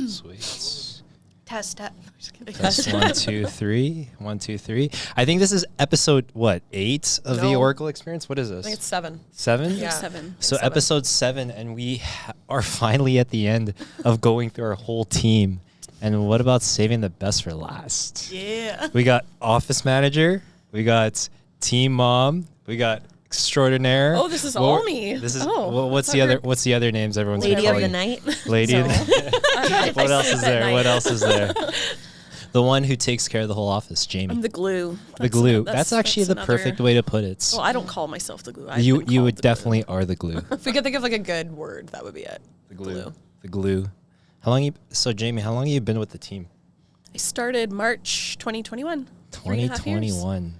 Sweet. Test. Just kidding. That's 1, 2, 3. 1, 2, 3. I think this is episode, 8 of the No. Oracle Experience? What is this? I think it's 7. 7? Yeah. 7. So 7. episode 7, and we are finally at the end of going through our whole team. And what about saving the best for last? Yeah. We got office manager, we got team mom, we got extraordinaire. Oh, this is What- all me. This is Oh, what's I the thought other you were- what's the other names everyone's Lady calling of the you? night. Lady. of the- what else is sleep at there? night. What else is there? The one who takes care of the whole office, Jamie. I'm the glue. The glue. That's actually the another- perfect way to put it. Well, I don't call myself the glue. you would definitely are the glue. If we could think of like a good word, that would be it. The glue. The glue. So Jamie, how long have you been with the team? I started March 2021. 2021.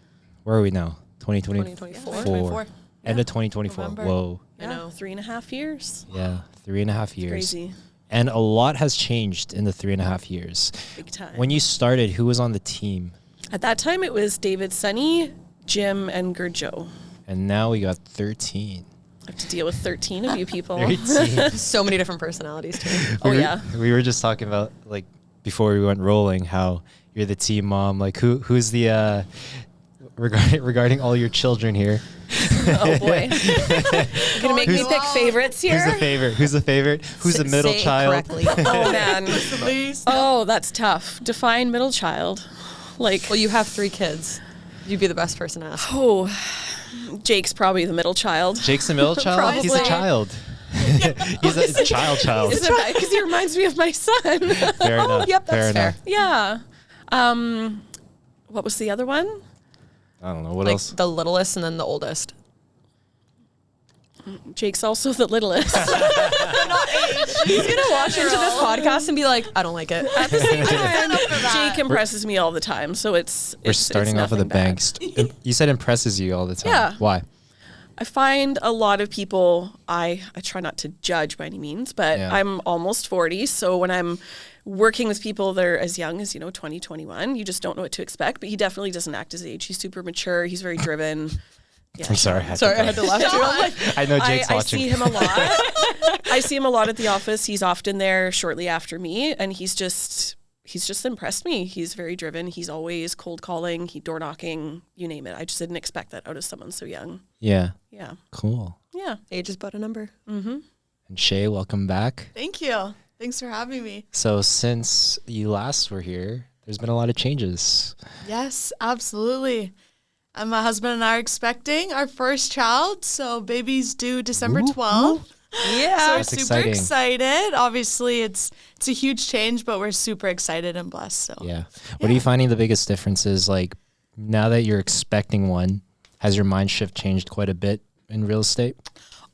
Where are we now? 2020. 2024. End of 2024. November. Whoa. I know, 3.5 years. Yeah, 3.5 years. Crazy. And a lot has changed in the 3.5 years. Big time. When you started, who was on the team? At that time, it was David, Sunny, Jim, and Gurjo. And now we got 13. I have to deal with 13 of you people. 13. So many different personalities too. Oh, yeah. We were just talking about, like, before we went rolling, how you're the team mom. Like, who's the regarding all your children here? Oh, boy. You're going to make me pick favorites here? Who's the favorite? Who's the favorite? Who's the middle Say it child? correctly. Oh, man. Oh, that's tough. Define middle child. Like, Well, you have 3 kids. You'd be the best person to ask. oh, Jake's probably the middle child. Jake's the middle child? He's a Probably. child. He's a child. Isn't it because he reminds me of my son? Fair enough. yep, that's fair fair. enough. Yeah. What was the other one? I don't know. What Like else? the littlest and then the oldest. Jake's also the littlest. He's gonna watch into this podcast and be like, I don't like it. At the same time, Jake impresses me all the time, so We're starting off with a bang. You said impresses you all the time. Yeah. Why? I find a lot of people, I try not to judge by any means, but Yeah. I'm almost 40, so when I'm working with people that are as young as, 20, 21, you just don't know what to expect, but he definitely doesn't act his age. He's super mature, he's very driven. Yeah. I'm sorry. Sorry, I had to laugh too. I'm like, I know Jake's I watching. see him a lot. I see him a lot at the office. He's often there shortly after me, and he's just impressed me. He's very driven. He's always cold calling, door knocking, you name it. I just didn't expect that out of someone so young. Yeah. Yeah. Cool. Yeah. age is but a number. And Shay, welcome back. Thank you. Thanks for having me. So since you last were here, there's been a lot of changes. Yes, absolutely. My husband and I are expecting our first child, so baby's due December 12th. Yeah. So we're That's super exciting. excited. Obviously, it's a huge change, but we're super excited and blessed. So Yeah. What are you finding the biggest differences? Like, now that you're expecting one, has your mind shift changed quite a bit in real estate?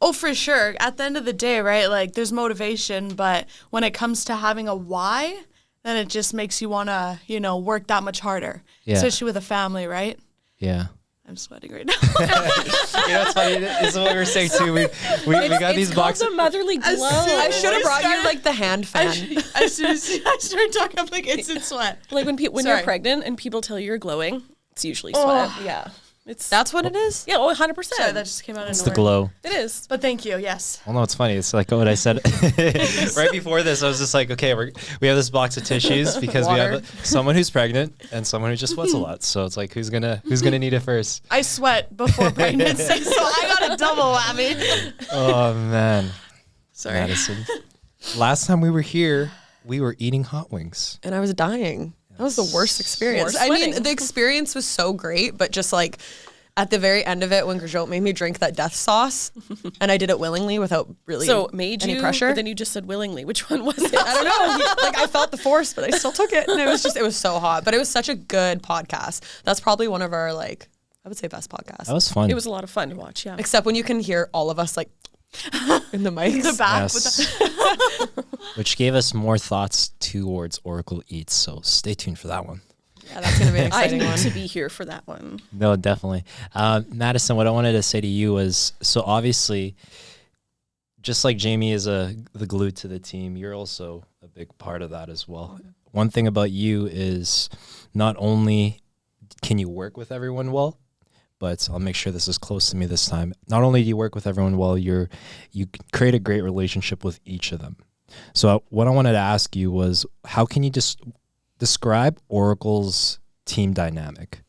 Oh, for sure. At the end of the day, right? Like, there's motivation, but when it comes to having a why, then it just makes you want to, work that much harder, Yeah. especially with a family, right? Yeah. I'm sweating right now. That's funny. This is what we were saying too. We got these boxes. a motherly glow. I should have brought you Start- like the hand fan. As soon as I started talking, I'm like, instant sweat. Like when you're Sorry. pregnant and people tell you you're glowing, it's usually sweat. Yeah. That's what it is? Yeah, 100%. Sorry, that just came out of It's nowhere. the glow. It is. But thank you, yes. Well, no, it's funny. It's like what I said right before this. I was just like, okay, we have this box of tissues because we Water. have someone who's pregnant and someone who just sweats a lot. So it's like, who's gonna need it first? I sweat before pregnancy, so I got a double whammy. Oh man, Sorry. Madison. Last time we were here, we were eating hot wings. And I was dying. That was the worst experience. More I mean, sweating. the experience was so great, but just like at the very end of it, when Gurjot made me drink that death sauce, and I did it willingly without really So made any you, pressure. but then you just said willingly. Which one was it? I don't know. Like I felt the force, but I still took it. And it was so hot. But it was such a good podcast. That's probably one of our I would say best podcasts. That was fun. It was a lot of fun to watch, yeah. Except when you can hear all of us like in the mics. The back Yes. with the Which gave us more thoughts towards Oracle Eats. So stay tuned for that one. Yeah, that's gonna be an I exciting need one. to be here for that one. No, definitely. Madison, what I wanted to say to you was, so obviously, just like Jamie is the glue to the team, you're also a big part of that as well. One thing about you is not only can you work with everyone well, but I'll make sure this is close to me this time. Not only do you work with everyone well, you create a great relationship with each of them. So what I wanted to ask you was, how can you just describe Oracle's team dynamic?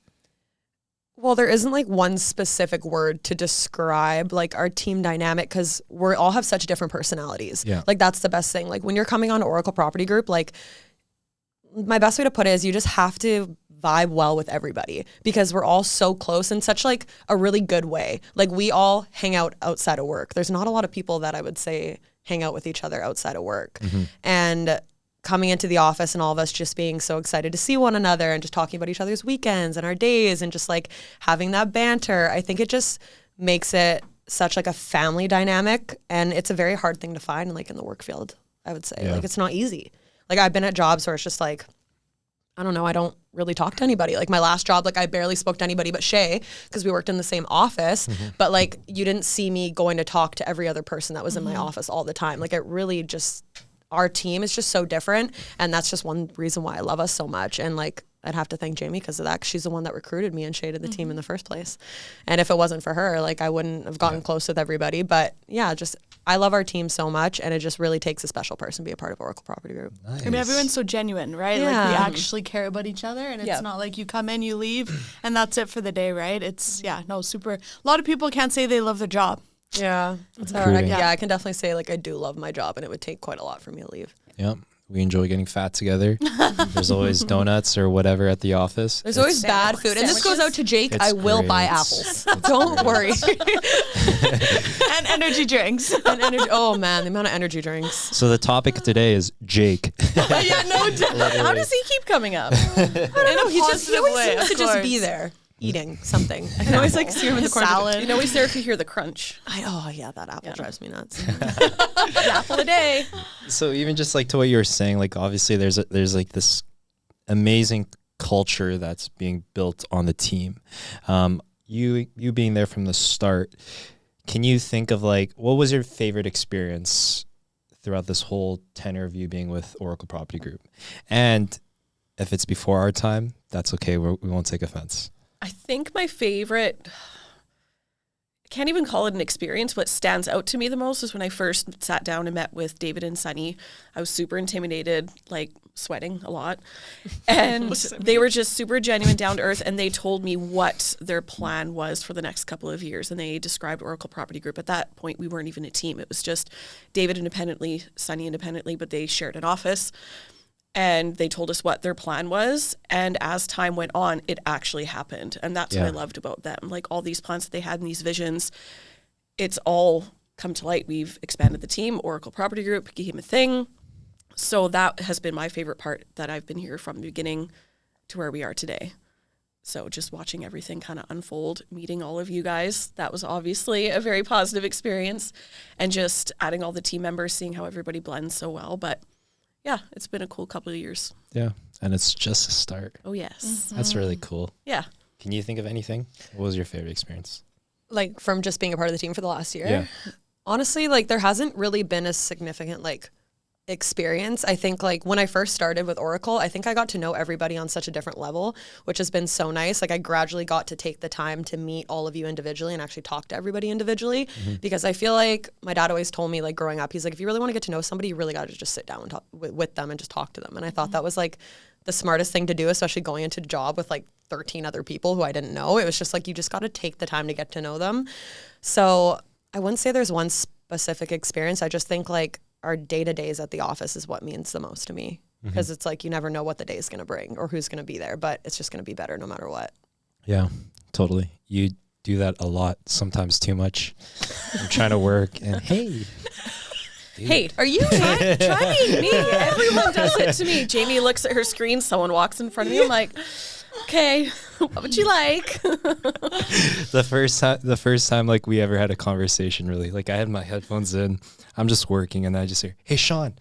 Well, there isn't like one specific word to describe like our team dynamic because we all have such different personalities. Yeah. Like that's the best thing. Like when you're coming on Oracle Property Group, like my best way to put it is you just have to vibe well with everybody because we're all so close in such like a really good way. Like we all hang out outside of work. There's not a lot of people that I would say hang out with each other outside of work. And coming into the office and all of us just being so excited to see one another and just talking about each other's weekends and our days and just like having that banter. I think it just makes it such like a family dynamic, and it's a very hard thing to find like in the work field, I would say. Yeah. Like it's not easy. Like I've been at jobs where it's just like, I don't know, I don't really talk to anybody. Like my last job, like I barely spoke to anybody but Shay because we worked in the same office. But like you didn't see me going to talk to every other person that was in my office all the time. Like it really just, our team is just so different. And that's just one reason why I love us so much. And like, I'd have to thank Jamie because of that. 'Cause she's the one that recruited me and Shay to the team in the first place. And if it wasn't for her, like I wouldn't have gotten close with everybody. But yeah, just I love our team so much, and it just really takes a special person to be a part of Oracle Property Group. I mean, everyone's so genuine, right? Like we Yeah. actually care about each other, and it's not like you come in, you leave, and that's it for the day, right? It's super. A lot of people can't say they love their job. Yeah, it's hard. Recruiting. I can definitely say like I do love my job, and it would take quite a lot for me to leave. Yep. We enjoy getting fat together. There's always donuts or whatever at the office. There's always bad food, and this goes out to Jake. It's I will buy great. apples. Don't worry. And energy drinks. And energy. Oh man, the amount of energy drinks. So the topic today is Jake. Yeah, no doubt. How does he keep coming up? I know he positive always way, seems to of just be course. there eating something. I can always like see him in the corner. Salad. You know he's there if you hear the crunch. Oh yeah, that apple drives me nuts. The apple a day. So even just like to what you were saying, like obviously there's like this amazing culture that's being built on the team. You being there from the start, can you think of like what was your favorite experience throughout this whole tenure of you being with Oracle Property Group? And if it's before our time, that's okay. We won't take offense. I think my favorite, I can't even call it an experience, what stands out to me the most is when I first sat down and met with David and Sunny. I was super intimidated, like sweating a lot. And they were just super genuine, down to earth, and they told me what their plan was for the next couple of years. And they described Oracle Property Group. At that point, we weren't even a team. It was just David independently, Sunny independently, but they shared an office. And they told us what their plan was. And as time went on, it actually happened. And that's what I loved about them. Like all these plans that they had and these visions, it's all come to light. We've expanded the team. Oracle Property Group became a thing. So that has been my favorite part, that I've been here from the beginning to where we are today. So just watching everything kind of unfold, meeting all of you guys, that was obviously a very positive experience. And just adding all the team members, seeing how everybody blends so well. But yeah, it's been a cool couple of years. Yeah. And it's just a start. Oh, yes. That's really cool. Yeah. Can you think of anything? What was your favorite experience? Like from just being a part of the team for the last year. Yeah. Honestly, like there hasn't really been a significant like experience. I think like when I first started with Oracle, I think I got to know everybody on such a different level, which has been so nice. Like I gradually got to take the time to meet all of you individually and actually talk to everybody individually, because I feel like my dad always told me like growing up, he's like, if you really want to get to know somebody, you really got to just sit down and talk with them and just talk to them. And I thought that was like the smartest thing to do, especially going into a job with like 13 other people who I didn't know. It was just like, you just got to take the time to get to know them. So I wouldn't say there's one specific experience. I just think like our day-to-days at the office is what means the most to me, because it's like you never know what the day is going to bring or who's going to be there, but it's just going to be better no matter what. Yeah, totally. You do that a lot, sometimes too much. I'm trying to work and hey. Hey, are you Try me. Everyone does it to me. Jamie looks at her screen. Someone walks in front of me. I'm like, okay, what would you like? The first time like we ever had a conversation, really, like I had my headphones in, I'm just working, and I just hear, "Hey, Sean."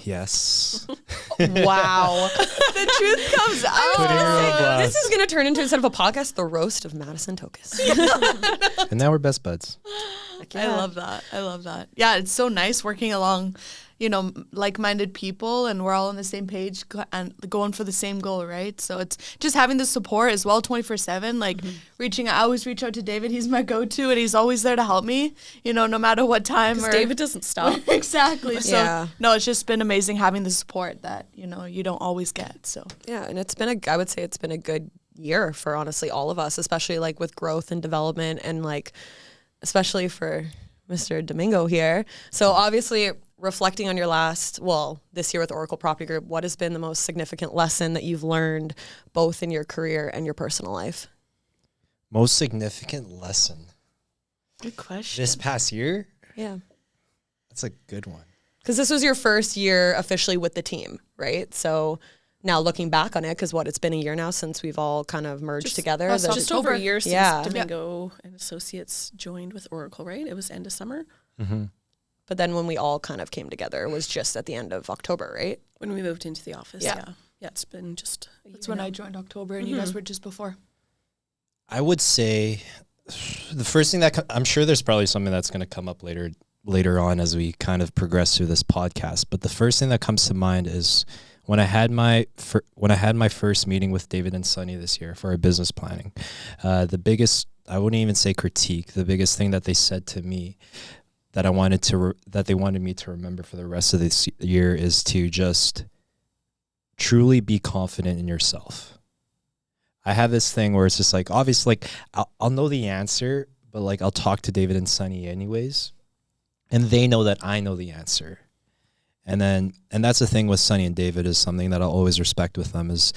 Yes. Wow. The truth comes out. Putting her on blast. This is going to turn into, instead of a podcast, the roast of Madison Tokus. And now we're best buds. Yeah. I love that. Yeah, it's so nice working along, like-minded people, and we're all on the same page and going for the same goal, right? So it's just having the support as well 24/7, like I always reach out to David. He's my go-to, and he's always there to help me, no matter what time. Because David doesn't stop. Exactly. So, Yeah. no, it's just been amazing having the support that, you don't always get, so. Yeah, and I would say it's been a good year for honestly all of us, especially like with growth and development, and like especially for Mr. Domingo here. So obviously reflecting on your this year with Oracle Property Group, what has been the most significant lesson that you've learned both in your career and your personal life? Most significant lesson Good question. this past year? Yeah. That's a good one. Because this was your first year officially with the team, right? So now looking back on it, because it's been a year now since we've all kind of merged together. Just over a year since Yeah. Domingo and Associates joined with Oracle, right? It was end of summer But then when we all kind of came together, it was just at the end of October, right? when we moved into the office. Yeah. Yeah, it's been just a That's year when now. I joined October, and you guys were just before. I would say the first thing I'm sure there's probably something that's going to come up later on as we kind of progress through this podcast. But the first thing that comes to mind is when I had my first meeting with David and Sunny this year for our business planning. The biggest, I wouldn't even say critique, the biggest thing that they said to me that that they wanted me to remember for the rest of this year is to just truly be confident in yourself. I have this thing where it's just like, obviously, like I'll know the answer, but like I'll talk to David and Sunny anyways, and they know that I know the answer. And that's the thing with Sunny and David, is something that I'll always respect with them, is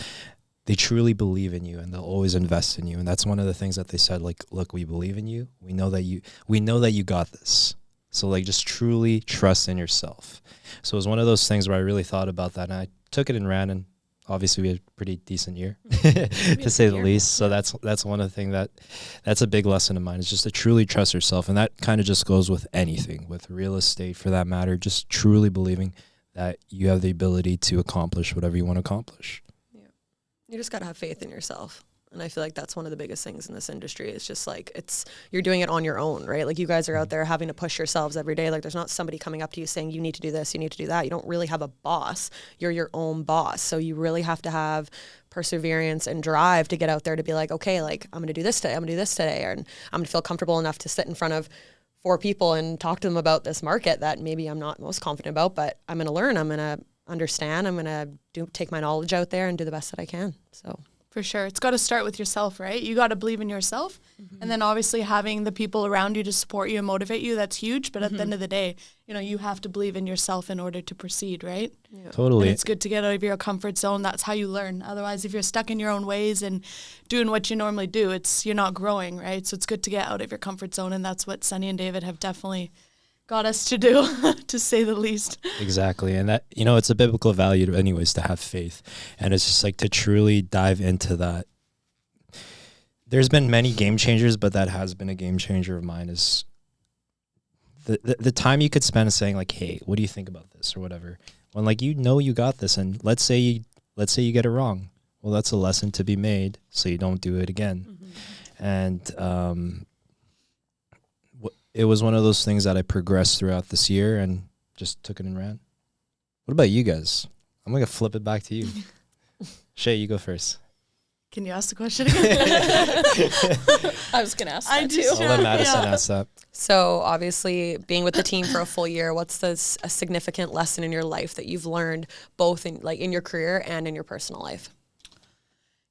they truly believe in you and they'll always invest in you. And that's one of the things that they said, like, look, we believe in you. We know that you got this. So like, just truly trust in yourself. So it was one of those things where I really thought about that, and I took it and ran, and obviously we had a pretty decent year to say the least. So that's one of the things that's a big lesson of mine, is just to truly trust yourself. And that kind of just goes with anything, with real estate for that matter, just truly believing that you have the ability to accomplish whatever you want to accomplish. You just got to have faith in yourself. And I feel like that's one of the biggest things in this industry. It's just like, you're doing it on your own, right? Like you guys are out there having to push yourselves every day. Like there's not somebody coming up to you saying, you need to do this, you need to do that. You don't really have a boss. You're your own boss. So you really have to have perseverance and drive to get out there to be like, okay, like I'm going to do this today. I'm going to do this today. And I'm going to feel comfortable enough to sit in front of 4 people and talk to them about this market that maybe I'm not most confident about, but I'm going to learn. I'm going to understand. I'm going to take my knowledge out there and do the best that I can. So. For sure. It's got to start with yourself, right? You got to believe in yourself. And then obviously having the people around you to support you and motivate you, that's huge. But at the end of the day, you have to believe in yourself in order to proceed, right? Yeah. Totally. And it's good to get out of your comfort zone. That's how you learn. Otherwise, if you're stuck in your own ways and doing what you normally do, you're not growing, right? So it's good to get out of your comfort zone. And that's what Sunny and David have definitely got us to do, to say the least. Exactly. And that, it's a biblical value anyways to have faith. And it's just like to truly dive into that. There's been many game changers, but that has been a game changer of mine, is the time you could spend saying like, hey, what do you think about this or whatever? When like, you got this, and let's say you get it wrong. Well, that's a lesson to be made so you don't do it again. And it was one of those things that I progressed throughout this year and just took it and ran. What about you guys? I'm going to flip it back to you. Shay, you go first. Can you ask the question again? I was going to ask that too. I'll let Madison ask that. So obviously being with the team for a full year, what's a significant lesson in your life that you've learned both in your career and in your personal life?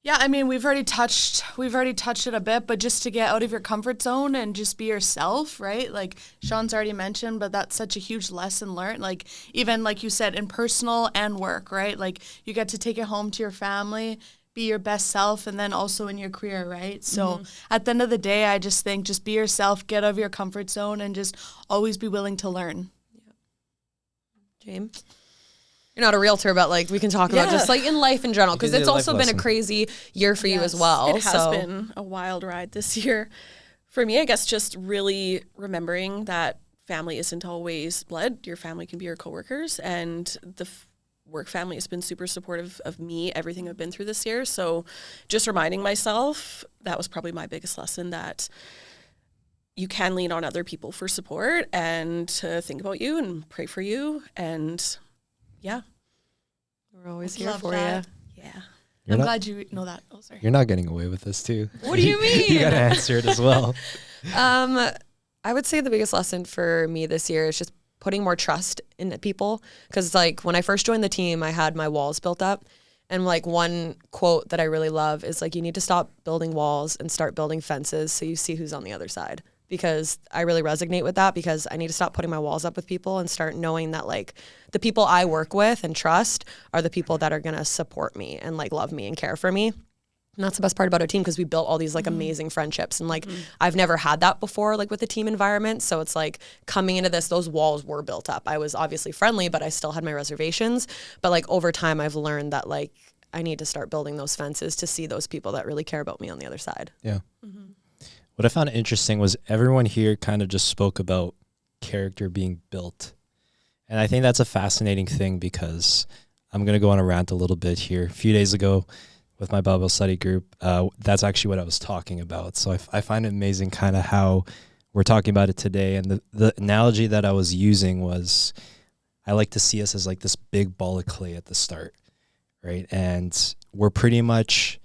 Yeah, I mean, we've already touched it a bit, but just to get out of your comfort zone and just be yourself, right? Like Sean's already mentioned, but that's such a huge lesson learned. Like even like you said, in personal and work, right? Like you get to take it home to your family, be your best self, and then also in your career, right? So at the end of the day, I just think just be yourself, get out of your comfort zone, and just always be willing to learn. Yeah. James? You're not a realtor, but like we can talk about just like in life in general, because it's also been a crazy year for you as well. It has been a wild ride this year. For me, I guess just really remembering that family isn't always blood. Your family can be your coworkers, and the work family has been super supportive of me, everything I've been through this year. So just reminding myself, that was probably my biggest lesson, that you can lean on other people for support and to think about you and pray for you. And yeah. We're always I here love for that. you. Yeah. You're I'm not, glad you know that. Oh, sorry. you're not getting away with this too. What do you mean? You gotta answer it as well. I would say the biggest lesson for me this year is just putting more trust in people. Because like when I first joined the team, I had my walls built up. And like one quote that I really love is like, you need to stop building walls and start building fences so you see who's on the other side. Because I really resonate with that, because I need to stop putting my walls up with people and start knowing that like the people I work with and trust are the people that are going to support me and like love me and care for me. And that's the best part about our team, because we built all these like amazing friendships, and like I've never had that before, like with a team environment. So it's like coming into this, those walls were built up. I was obviously friendly, but I still had my reservations. But like over time, I've learned that like I need to start building those fences to see those people that really care about me on the other side. Yeah. What I found interesting was everyone here kind of just spoke about character being built. And I think that's a fascinating thing, because I'm going to go on a rant a little bit here. A few days ago with my Bible study group, that's actually what I was talking about. So I find it amazing kind of how we're talking about it today. And the analogy that I was using was, I like to see us as like this big ball of clay at the start, right? And we're pretty much,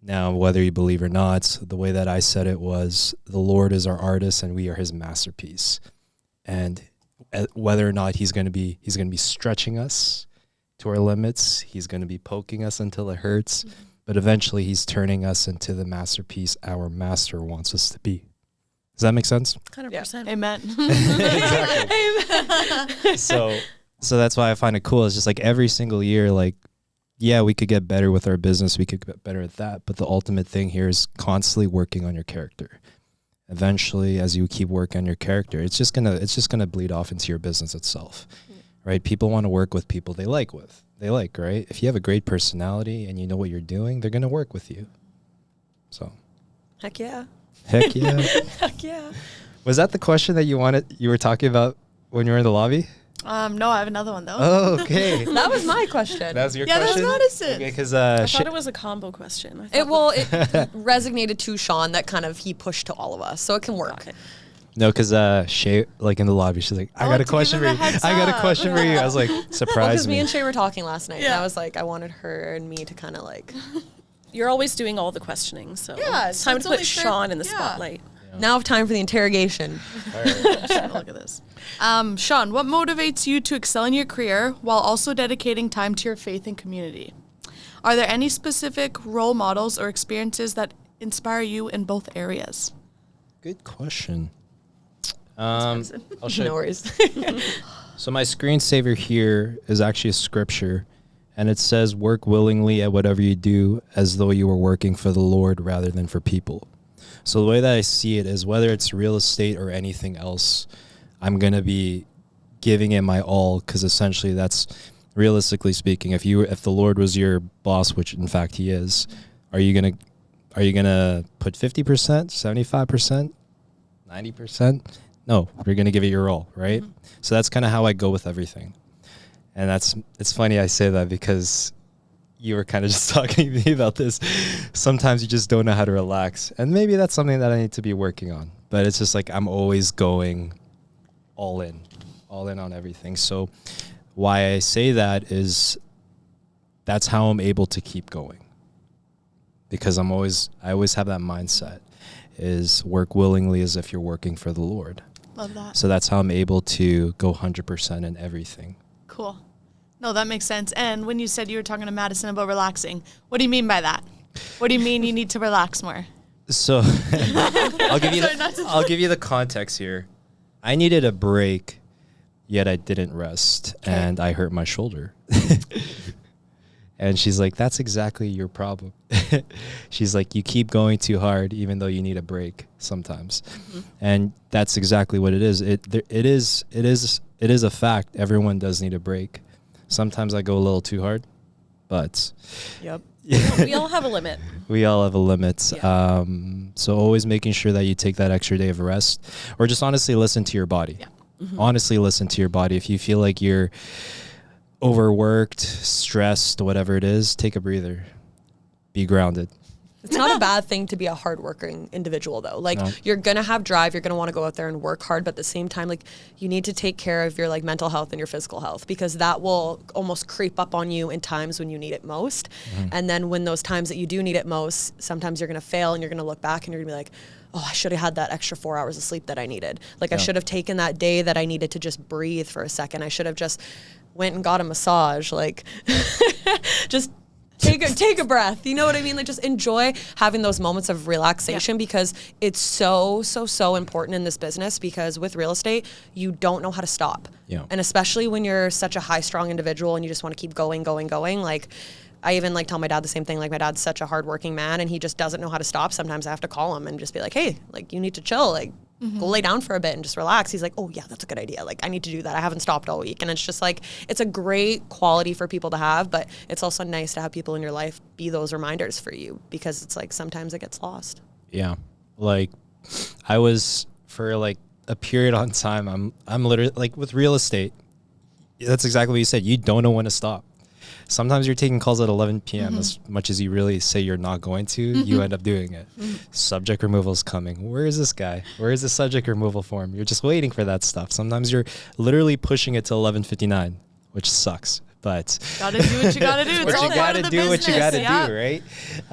now whether you believe or not, the way that I said it was, the Lord is our artist and we are his masterpiece. And whether or not he's going to be stretching us to our limits, he's going to be poking us until it hurts, but eventually he's turning us into the masterpiece our master wants us to be. Does that make sense? 100%. Amen. Exactly. So that's why I find it cool. It's just like every single year, like, yeah, we could get better with our business, we could get better at that, but the ultimate thing here is constantly working on your character. Eventually, as you keep working on your character, it's just gonna bleed off into your business itself. Right? People want to work with people they like, right? If you have a great personality and you know what you're doing, they're going to work with you. So. Heck yeah. Heck yeah. Heck yeah. Was that the question that you were talking about when you were in the lobby? No, I have another one though. Oh, okay. That was my question. That was your Yeah, that's question? Madison. Okay, because I thought it was a combo question. I It thought it resonated to Sean that kind of he pushed to all of us, so it can work. Got it. No, because Shay, like in the lobby, she's like, I got like a to question for give you. him a heads I got a up." question for you. I was like, Because surprise me me. and Shay were talking last night, and Yeah. I was like, I wanted her and me to kind of like. You're always doing all the questioning, so Yeah, it's so time it's to put only fair- Sean in the yeah. spotlight. Now time for the interrogation. Look at this. Sean, what motivates you to excel in your career while also dedicating time to your faith and community? Are there any specific role models or experiences that inspire you in both areas? Good question. I'll show you. No worries. So my screensaver here is actually a scripture, and it says, work willingly at whatever you do as though you were working for the Lord rather than for people. So the way that I see it is, whether it's real estate or anything else, I'm going to be giving it my all, because essentially that's, realistically speaking, if the Lord was your boss, which in fact he is, are you going to put 50%, 75%, 90%? No, you're going to give it your all, right? So that's kind of how I go with everything. And it's funny I say that, because you were kind of just talking to me about this. Sometimes you just don't know how to relax. And maybe that's something that I need to be working on. But it's just like I'm always going all in on everything. So why I say that is that's how I'm able to keep going. Because I always have that mindset, is work willingly as if you're working for the Lord. Love that. So that's how I'm able to go 100% in everything. Cool. No, that makes sense. And when you said you were talking to Madison about relaxing, what do you mean by that? What do you mean you need to relax more? So I'll give you the context here. I needed a break, yet I didn't rest, and I hurt my shoulder. And she's like, that's exactly your problem. She's like, you keep going too hard, even though you need a break sometimes. And that's exactly what it is. It is a fact. Everyone does need a break. Sometimes I go a little too hard, but Yep. We all have a limit. we all have a limit. Yeah. So always making sure that you take that extra day of rest, or just honestly listen to your body. Yeah. Honestly listen to your body. If you feel like you're overworked, stressed, whatever it is, take a breather. Be grounded. It's not a bad thing to be a hardworking individual, though. Like, No. you're going to have drive. You're going to want to go out there and work hard. But at the same time, like, you need to take care of your, like, mental health and your physical health, because that will almost creep up on you in times when you need it most. And then when those times that you do need it most, sometimes you're going to fail and you're going to look back and you're going to be like, oh, I should have had that extra 4 hours of sleep that I needed. Like, I should have taken that day that I needed to just breathe for a second. I should have just went and got a massage. Like, just take a breath. You know what I mean? Like, just enjoy having those moments of relaxation, because it's so important in this business, because with real estate, you don't know how to stop. Yeah. And especially when you're such a high strong individual and you just want to keep going. Like, I even like tell my dad the same thing. Like, my dad's such a hardworking man and he just doesn't know how to stop. Sometimes I have to call him and just be like, hey, like, you need to chill. Like, go lay down for a bit and just relax. He's like, oh yeah, that's a good idea. Like, I need to do that. I haven't stopped all week. And it's just like, it's a great quality for people to have, but it's also nice to have people in your life be those reminders for you, because it's like, sometimes it gets lost. Yeah. Like, I was, for like a period on time, I'm literally like, with real estate, that's exactly what you said. You don't know when to stop. Sometimes you're taking calls at 11 p.m. As much as you really say you're not going to, you end up doing it. Subject removal is coming. Where is this guy? Where is the subject removal form? You're just waiting for that stuff. Sometimes you're literally pushing it to 11:59, which sucks. But Gotta do what you gotta do. It's all part of the business. what you gotta yeah. do,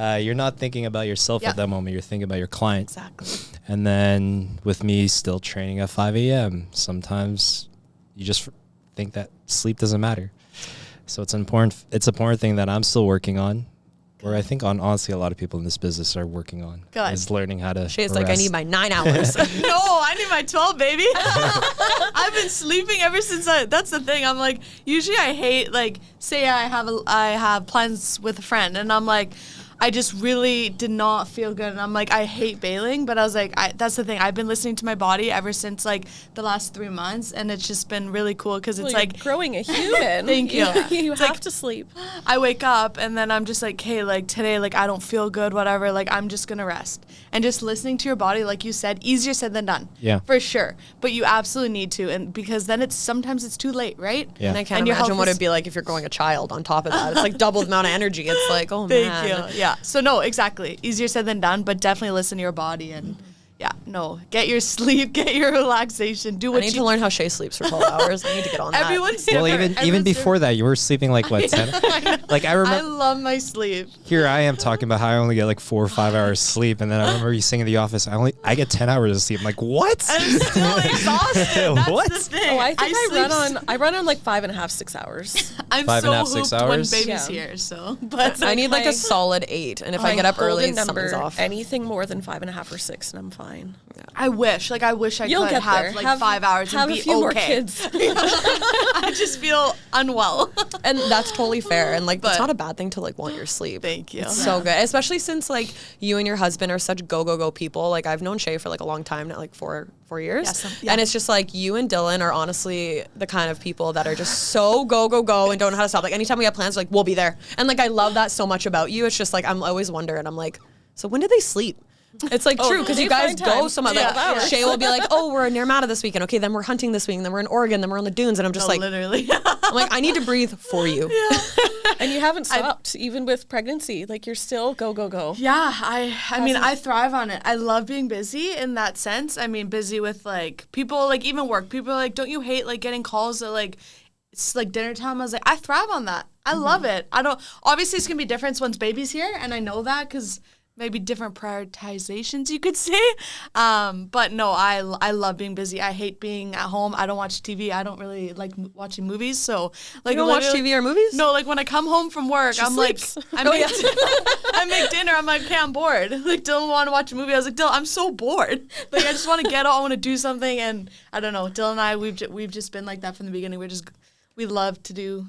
right? You're not thinking about yourself Yeah. at that moment. You're thinking about your client. Exactly. And then with me still training at 5 a.m., sometimes you just think that sleep doesn't matter. So it's an important thing that I'm still working on, where I think honestly a lot of people in this business are working on, Good. is learning how to Shay's rest. like, I need my 9 hours. No, I need my 12, baby. I've been sleeping ever since that's the thing. I'm like, usually I hate, like, say I have plans with a friend and I'm like, I just really did not feel good. And I'm like, I hate bailing. But I was like, that's the thing. I've been listening to my body ever since like the last 3 months. And it's just been really cool because it's Well, like, you're growing a human. Thank you. You It's have like- to sleep. I wake up and then I'm just like, hey, like today, like I don't feel good, whatever. Like I'm just going to rest. And just listening to your body, like you said, easier said than done. Yeah. For sure. But you absolutely need to. And because then sometimes it's too late, right? Yeah. And I can't And your imagine health what is- it'd be like if you're growing a child on top of that. It's like double the amount of energy. It's like, oh Thank man. you. Yeah. So no, exactly. Easier said than done, but definitely listen to your body and get your sleep, get your relaxation, do I what need you to learn how Shay sleeps for 12 hours. I need to get on that. Everyone's Well, different. even Everyone's before that, you were sleeping like what, 10? Like I I remember. love my sleep. Here I am talking about how I only get like 4 or 5 hours sleep, and then I remember you saying in the office, I get 10 hours of sleep. I'm like, what? I'm still exhausted. That's What? the thing. Oh, I think I sleep run on like 5.5, 6 hours. I'm 5.5, so 6 hooped when hours? baby's Yeah. here. So, but I need like my- a solid 8. And if I My get up early, golden something's number, off. anything more than 5.5 or 6, and I'm fine. I wish I You'll could get have there. like 5 hours have and be a few more okay. kids. I just feel unwell. And that's totally fair. And like, it's But- not a bad thing to like want your sleep. Thank you. It's so good. Especially since like you and your husband are such go people. Like I've known Shay for like a long time now, like four years. Yeah. And it's just like you and Dylan are honestly the kind of people that are just so go and don't know how to stop. Like anytime we have plans, like we'll be there. And like I love that so much about you. It's just like I'm always wondering. I'm like, so when do they sleep? It's like true because they you guys find time. go so much. 12 Like, hours. Shay will be like, "Oh, we're in Naramata this weekend. Okay, then we're hunting this week. And then we're in Oregon. Then we're on the dunes." And I'm just like, literally. I'm like, I need to breathe for you. And you haven't stopped, even with pregnancy. Like you're still go. Yeah, I mean, I thrive on it. I love being busy in that sense. I mean, busy with like people, like even work. People are like, don't you hate like getting calls that like it's like dinner time? I was like, I thrive on that. I love it. I don't. Obviously, it's gonna be different once baby's here, and I know that because maybe different prioritizations you could say. But no, I love being busy. I hate being at home. I don't watch TV. I don't really like watching movies. So like You don't watch literally- TV or movies? No, like when I come home from work, I'm sleeps. like, I make dinner. I'm like, okay, I'm bored. Like Dylan wanted to watch a movie. I was like, Dylan, I'm so bored. Like I just want to get out. I want to do something. And I don't know. Dylan and I, we've just been like that from the beginning. We love to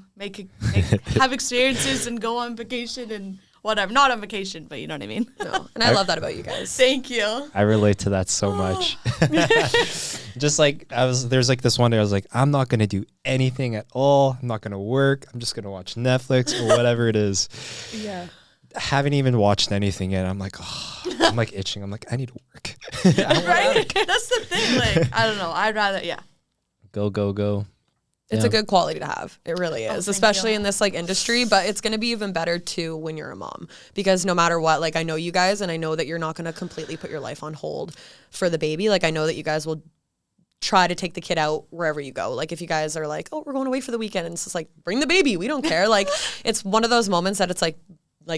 have experiences and go on vacation and whatever. Not on vacation, but you know what I mean. No. And I love that about you guys. Thank you. I relate to that so much. Just like there's like this one day I was like, I'm not gonna do anything at all. I'm not gonna work. I'm just gonna watch Netflix or whatever it is. Yeah. Haven't even watched anything yet. I'm like, I'm like itching. I'm like, I need to work. Right? That's the thing. Like I don't know. I'd rather Go. It's Yeah. a good quality to have. It really is, especially in this like industry, but it's going to be even better too when you're a mom, because no matter what, like I know you guys and I know that you're not going to completely put your life on hold for the baby. Like I know that you guys will try to take the kid out wherever you go. Like if you guys are like, oh, we're going away for the weekend, and it's just like, bring the baby. We don't care. Like it's one of those moments that it's like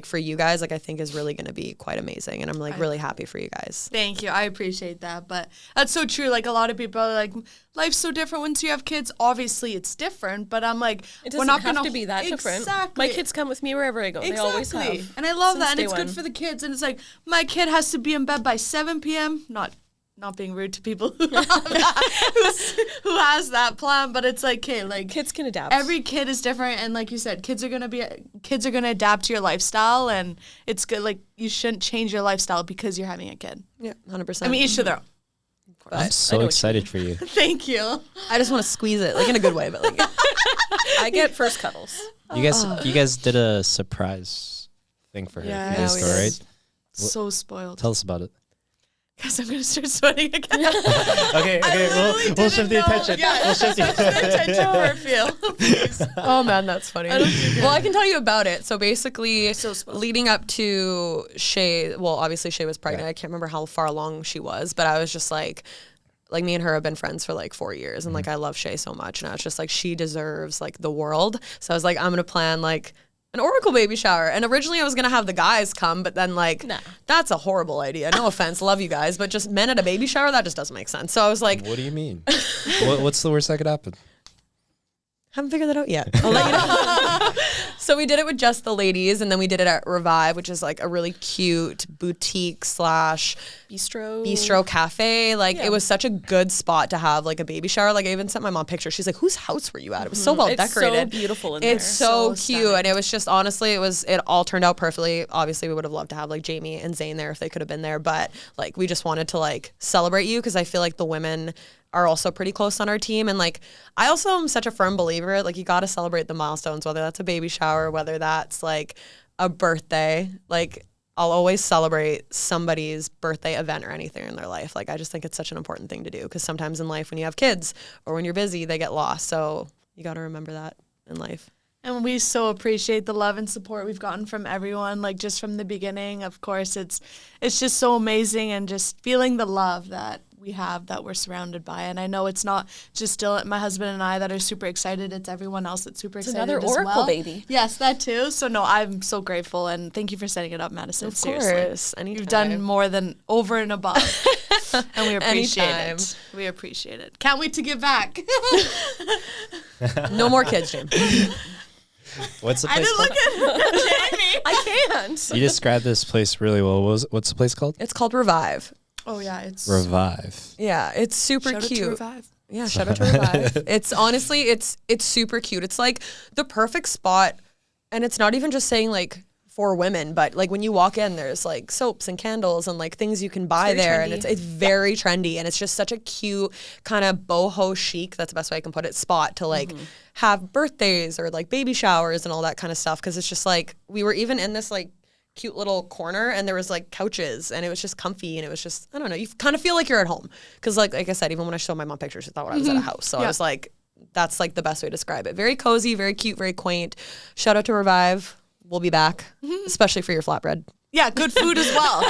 for you guys, like I think is really going to be quite amazing. And I'm like really happy for you guys. Thank you. I appreciate that. But that's so true. Like a lot of people are like, life's so different once you have kids. Obviously it's different, but I'm like, It we're doesn't not have gonna to be that different. Exactly. My kids come with me wherever I go. They always have. And I love since that. And day it's one. good for the kids. And it's like, my kid has to be in bed by 7 p.m. Not being rude to people who has that plan, but it's like, okay, like Kids can adapt. every kid is different, and like you said, kids are gonna adapt to your lifestyle, and it's good. Like you shouldn't change your lifestyle because you're having a kid. Yeah, 100%. I mean, each to their own. I'm so excited for you. Thank you. I just want to squeeze it like in a good way, but like I get first cuddles. You guys did a surprise thing for her. Yeah, a few days we ago, did. right? So spoiled. Tell us about it. Because I'm gonna start sweating again. Okay, we'll shift the attention. Yeah, we'll shift the attention for a few. Please. oh man, that's funny. Well, I can tell you about it. So basically, So spoiled. leading up to Shay, well, obviously Shay was pregnant. I can't remember how far along she was, but I was just like me and her have been friends for like 4 years, and like I love Shay so much, and I was just like, she deserves like the world. So I was like, I'm gonna plan like an Oracle baby shower. And originally I was gonna have the guys come, but then like that's a horrible idea. No offense, love you guys, but just men at a baby shower, that just doesn't make sense. So I was like, What do you mean? What's the worst that could happen? haven't figured that out yet. I'll let you know. So we did it with just the ladies, and then we did it at Revive, which is like a really cute boutique / bistro cafe. Like it was such a good spot to have like a baby shower. Like I even sent my mom pictures. She's like, "Whose house were you at?" It was so well It's decorated. so beautiful in It's there. so So cute, stunning. and it was just honestly, it all turned out perfectly. Obviously, we would have loved to have like Jamie and Zane there if they could have been there, but like we just wanted to like celebrate you, because I feel like the women are also pretty close on our team. And like I also am such a firm believer, like you got to celebrate the milestones, whether that's a baby shower, whether that's like a birthday. Like I'll always celebrate somebody's birthday event or anything in their life. Like I just think it's such an important thing to do, because sometimes in life when you have kids or when you're busy, they get lost. So you got to remember that in life. And we so appreciate the love and support we've gotten from everyone, like just from the beginning. Of course, it's just so amazing, and just feeling the love that we have, that we're surrounded by. And I know it's not just still my husband and I that are super excited. It's everyone else that's super excited another as Oracle well. baby. Yes, that too. So no, I'm so grateful, and thank you for setting it up, Madison. Of Seriously. course, You've done anytime. more than over and above. And we appreciate Anytime. it. We appreciate it. Can't wait to give back. No more kids, James. What's the I place didn't called? look at Jamie. I can't. You described this place really well. What's the place called? It's called Revive. Oh yeah, it's Revive. Yeah, it's super Shout out to cute. Revive. Yeah, shout out to Revive. It's honestly, it's super cute. It's like the perfect spot, and it's not even just saying like for women, but like when you walk in, there's like soaps and candles and like things you can buy very there, and trendy. it's very trendy, and it's just such a cute kind of boho chic. That's the best way I can put it. Spot to like have birthdays or like baby showers and all that kind of stuff, because it's just like we were even in this like cute little corner, and there was like couches, and it was just comfy, and it was just, I don't know, you kind of feel like you're at home, because like I said, even when I showed my mom pictures, she thought I was at a house. So I was like, that's like the best way to describe it. Very cozy, very cute, very quaint. Shout out to Revive. We'll be back, especially for your flatbread. Yeah, good food as well.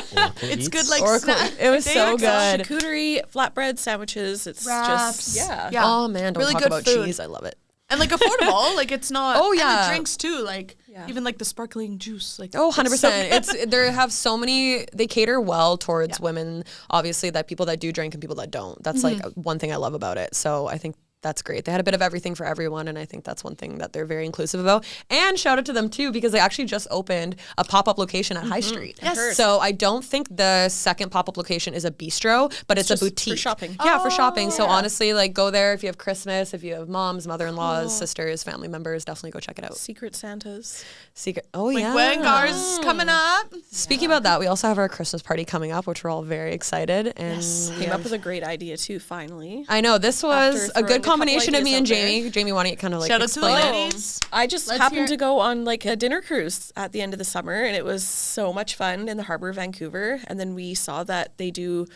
It's good like Oracle. snack. It was so good. Charcuterie, flatbread, sandwiches. It's Wraps. just, yeah. Yeah. Oh man, don't Really talk good about food. cheese. I love it. And like affordable, like it's not. Oh, and yeah. the drinks too, like even like the sparkling juice, like Oh, it's so 100%. good. It's they have so many, they cater well towards women, obviously, that people that do drink and people that don't. That's like one thing I love about it. So I think that's great. They had a bit of everything for everyone, and I think that's one thing that they're very inclusive about. And shout out to them too, because they actually just opened a pop-up location at High Street. Yes. heard. So I don't think the second pop-up location is a bistro, but it's a just for boutique. shopping. Yeah, for shopping. So honestly, like go there if you have Christmas, if you have moms, mother-in-laws, sisters, family members, definitely go check it out. Secret Santas. Secret. Oh Like yeah. when ours is coming up. Speaking about that, we also have our Christmas party coming up, which we're all very excited. And we Came have- up with a great idea too, finally. I know this was After a throwing a good couple combination of me ideas and out there. Jamie. Jamie, why don't you kind of like Shout out to the explain it? ladies. I just Let's hear happened it. to go on like a dinner cruise at the end of the summer, and it was so much fun in the harbor of Vancouver. And then we saw that they do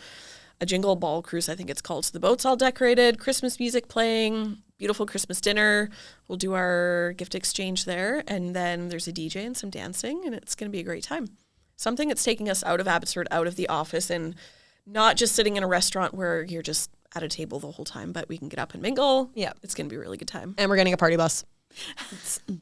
a jingle ball cruise, I think it's called. So the boat's all decorated, Christmas music playing, beautiful Christmas dinner. We'll do our gift exchange there. And then there's a DJ and some dancing, and it's going to be a great time. Something that's taking us out of Abbotsford, out of the office, and not just sitting in a restaurant where you're just at a table the whole time, but we can get up and mingle. Yeah. It's going to be a really good time. And we're getting a party bus. Sean,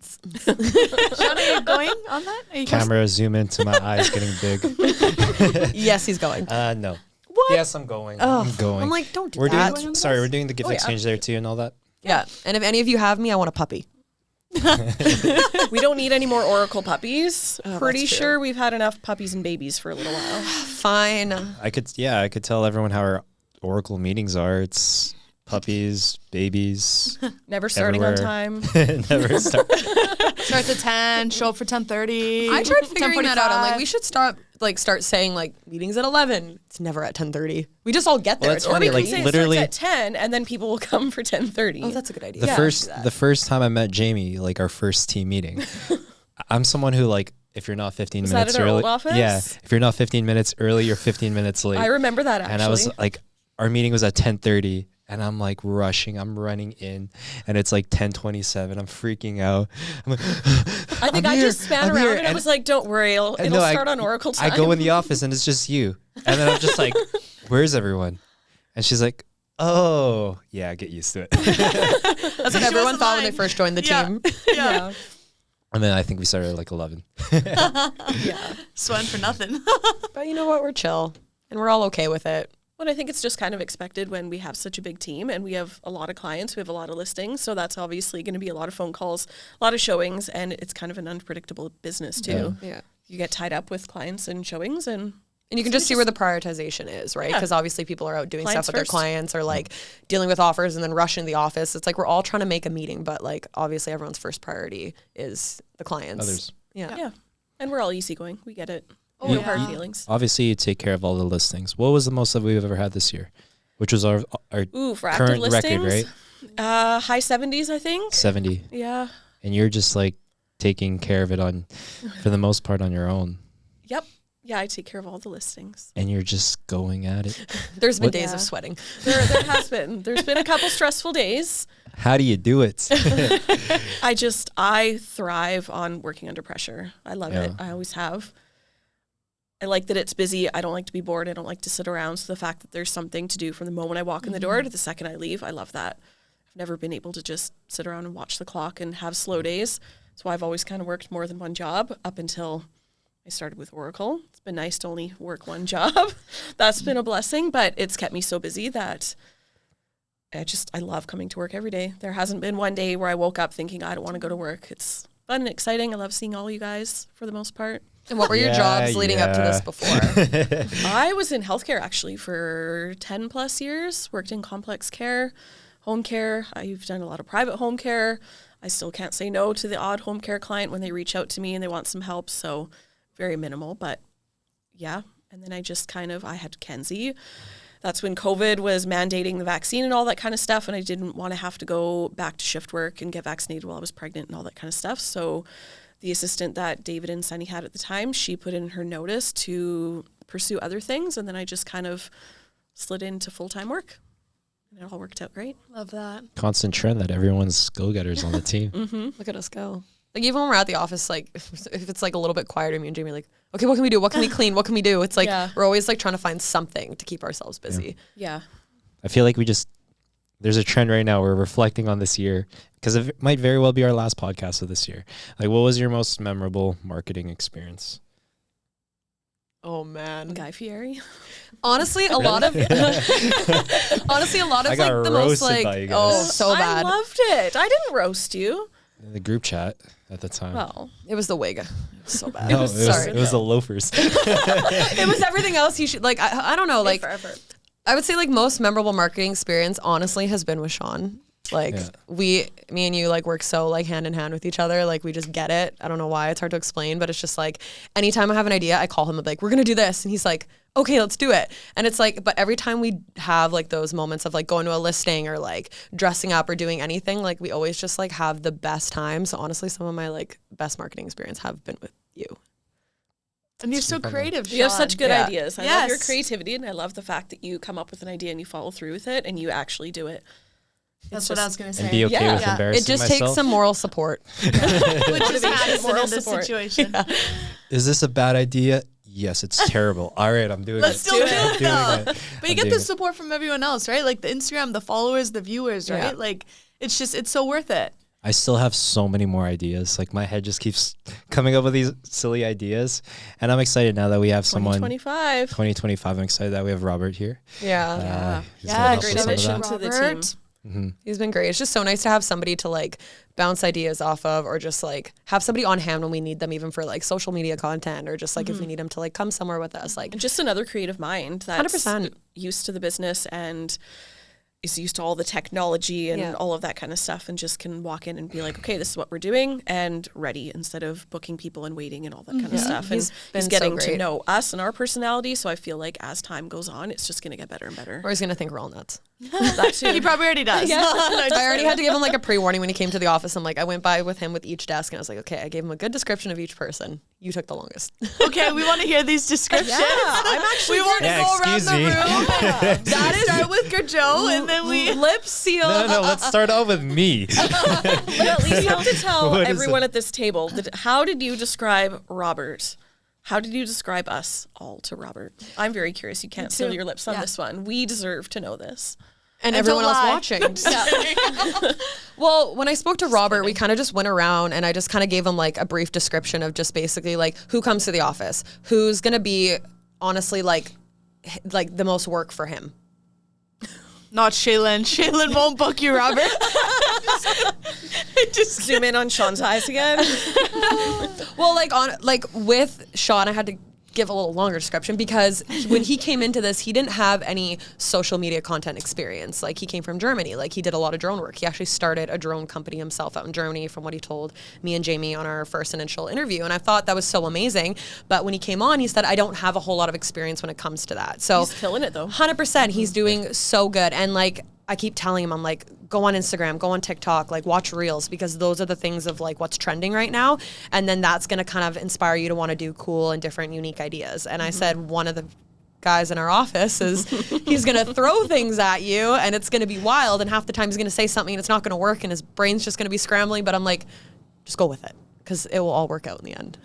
are you going on that? Are you Camera zoom into my eyes getting big. Yes, he's going. No. What? Yes, I'm going. I'm going. I'm like, don't do we're that. doing. Sorry, we're doing the gift Oh, yeah. exchange there too and all that. Yeah. And if any of you have me, I want a puppy. We don't need any more Oracle puppies. Pretty that's true. sure we've had enough puppies and babies for a little while. Fine. I could tell everyone how our Oracle meetings are. It's puppies, babies, Never starting on Everywhere. time. never start. Starts at 10, show up for 10:30. I tried figuring that out. I'm like, 10:45. we should start saying like meetings at 11. It's never at 10:30. We just all get there. Well, that's It's funny, We already can like, say literally- it starts at 10, and then people will come for 10:30. Oh, that's a good idea. The first time I met Jamie, like our first team meeting, I'm someone who like if you're not 15 Was that minutes at our early, old office? yeah, if you're not 15 minutes early, you're 15 minutes late. I remember that actually. and I was like, our meeting was at 10:30. And I'm like rushing. I'm running in, and it's like 10:27. I'm freaking out. I'm like, I think I just span around and I was like, "Don't worry, it'll start on Oracle time." I go in the office and it's just you, and then I'm just like, "Where's everyone?" And she's like, "Oh, yeah, get used to it." That's what everyone wasn't thought when they lying. first joined the Yeah. team. Yeah. And then I think we started at like 11. Sweating for nothing. But you know what? We're chill. And we're all okay with it. But I think it's just kind of expected when we have such a big team and we have a lot of clients, we have a lot of listings. So that's obviously going to be a lot of phone calls, a lot of showings, and it's kind of an unpredictable business too. Yeah. You get tied up with clients and showings, and And you can just see where the prioritization is, right? Yeah. Because obviously people are out doing Clients stuff with first. their clients or like dealing with offers and then rushing the office. It's like we're all trying to make a meeting, but like obviously everyone's first priority is the clients. Others. Yeah. yeah. And we're all easygoing. We get it. Oh, No yeah. hard feelings. Obviously, you take care of all the listings. What was the most that we've ever had this year? Which was our Ooh, for active current listings, record, right? high 70s, I think. 70. Yeah. And you're just like taking care of it for the most part on your own. Yep. Yeah, I take care of all the listings. And you're just going at it. There's been What- days Yeah. of sweating. There has been. There's been a couple stressful days. How do you do it? I thrive on working under pressure. I love it. Yeah. I always have. I like that it's busy. I don't like to be bored. I don't like to sit around. So the fact that there's something to do from the moment I walk in the door to the second I leave, I love that. I've never been able to just sit around and watch the clock and have slow days. So I've always kind of worked more than one job up until I started with Oracle. It's been nice to only work one job. That's been a blessing, but it's kept me so busy that I love coming to work every day. There hasn't been one day where I woke up thinking I don't want to go to work. It's fun and exciting. I love seeing all you guys for the most part. And what were your jobs leading up to this before? I was in healthcare actually for 10 plus years, worked in complex care, home care. I've done a lot of private home care. I still can't say no to the odd home care client when they reach out to me and they want some help. So very minimal, but yeah. And then I had Kenzie. That's when COVID was mandating the vaccine and all that kind of stuff. And I didn't want to have to go back to shift work and get vaccinated while I was pregnant and all that kind of stuff. So the assistant that David and Sunny had at the time, she put in her notice to pursue other things. And then I just kind of slid into full-time work. And it all worked out great. Love that. Constant trend that everyone's go-getters on the team. Look at us go. Like even when we're at the office, like if it's like a little bit quieter, me and Jamie are like, okay, what can we do? What can we clean? What can we do? It's like Yeah. we're always like trying to find something to keep ourselves busy. Yeah. I feel like there's a trend right now. We're reflecting on this year because it might very well be our last podcast of this year. Like, what was your most memorable marketing experience? Oh man. Guy Fieri. Honestly, a lot of I like got the most roasted like by you guys. oh so I bad. loved it. I didn't roast you. In the group chat at the time. Well, It was the wig. It was so bad. No, Sorry. it was the loafers. It was everything else you should like I don't know, like forever. I would say like most memorable marketing experience honestly has been with Sean. Like Yeah. me and you like work so like hand in hand with each other. Like we just get it. I don't know why it's hard to explain, but it's just like anytime I have an idea, I call him and like, we're gonna do this. And he's like, okay, let's do it. And it's like, but every time we have like those moments of like going to a listing or like dressing up or doing anything, like we always just like have the best time. So honestly, some of my like best marketing experience have been with you. And you're so creative, Sean. You have such good Yeah. ideas. I love your Yes. creativity, and I love the fact that you come up with an idea and you follow through with it and you actually do it. That's what I was gonna say. and be okay Yeah. with Yeah. embarrassing It just myself. takes some moral support. Which is Motivation, Madison moral in this support. situation. Is this a bad idea? Yes, it's terrible. All right, I'm doing Let's it. still do I'm it doing though. it. But you I'm get doing the it. support from everyone else, right? Like the Instagram, the followers, the viewers, right? Yeah. Like it's so worth it. I still have so many more ideas. Like my head just keeps coming up with these silly ideas, and I'm excited now that we have someone. 2025. 2025. I'm excited that we have Robert here. Yeah. He's gonna help great with some of addition that. to the Robert. team. He's been great. It's just so nice to have somebody to like bounce ideas off of, or just like have somebody on hand when we need them, even for like social media content, or just like if we need them to like come somewhere with us. Like, And just another creative mind that's 100%. used to the business and is used to all the technology and Yeah. all of that kind of stuff, and just can walk in and be like, okay, this is what we're doing, and ready, instead of booking people and waiting and all that kind of stuff. And He's been he's so getting to great. know us and our personality. So I feel like as time goes on, it's just going to get better and better. or he's gonna think we're all nuts. That too. He probably already does. I already had to give him like a pre-warning when he came to the office. I'm like, I went by with him with each desk, and I was like, okay, I gave him a good description of each person. You took the longest. Okay, we want to hear these descriptions. I'm actually we want to Yeah, go around excuse the me. room. That is Start with Joe, and then we. lip seal. No, let's start off with me. But at least you have to tell What is everyone it? at this table, how did you describe Robert? How did you describe us all to Robert? I'm very curious. You can't seal too. your lips on Yeah. this one. We deserve to know this. And And everyone don't else lie. watching. Well, when I spoke to Robert, we kind of just went around and I just kind of gave him like a brief description of just basically like who comes to the office, who's going to be honestly like the most work for him. Not Shaylin. Shaylin won't book you, Robert. Just Zoom in on Sean's eyes again. Well, like with Sean, I had to give a little longer description because when he came into this, he didn't have any social media content experience. Like he came from Germany, like he did a lot of drone work. He actually started a drone company himself out in Germany, from what he told me and Jamie on our first initial interview. And I thought that was so amazing. But when he came on, he said, I don't have a whole lot of experience when it comes to that. So He's killing it though. 100%. He's doing so good. And like, I keep telling him, I'm like, go on Instagram, go on TikTok, like watch reels, because those are the things of like what's trending right now. And then that's going to kind of inspire you to want to do cool and different, unique ideas. And I said, one of the guys in our office is he's going to throw things at you and it's going to be wild. And half the time he's going to say something and it's not going to work and his brain's just going to be scrambling. But I'm like, just go with it because it will all work out in the end.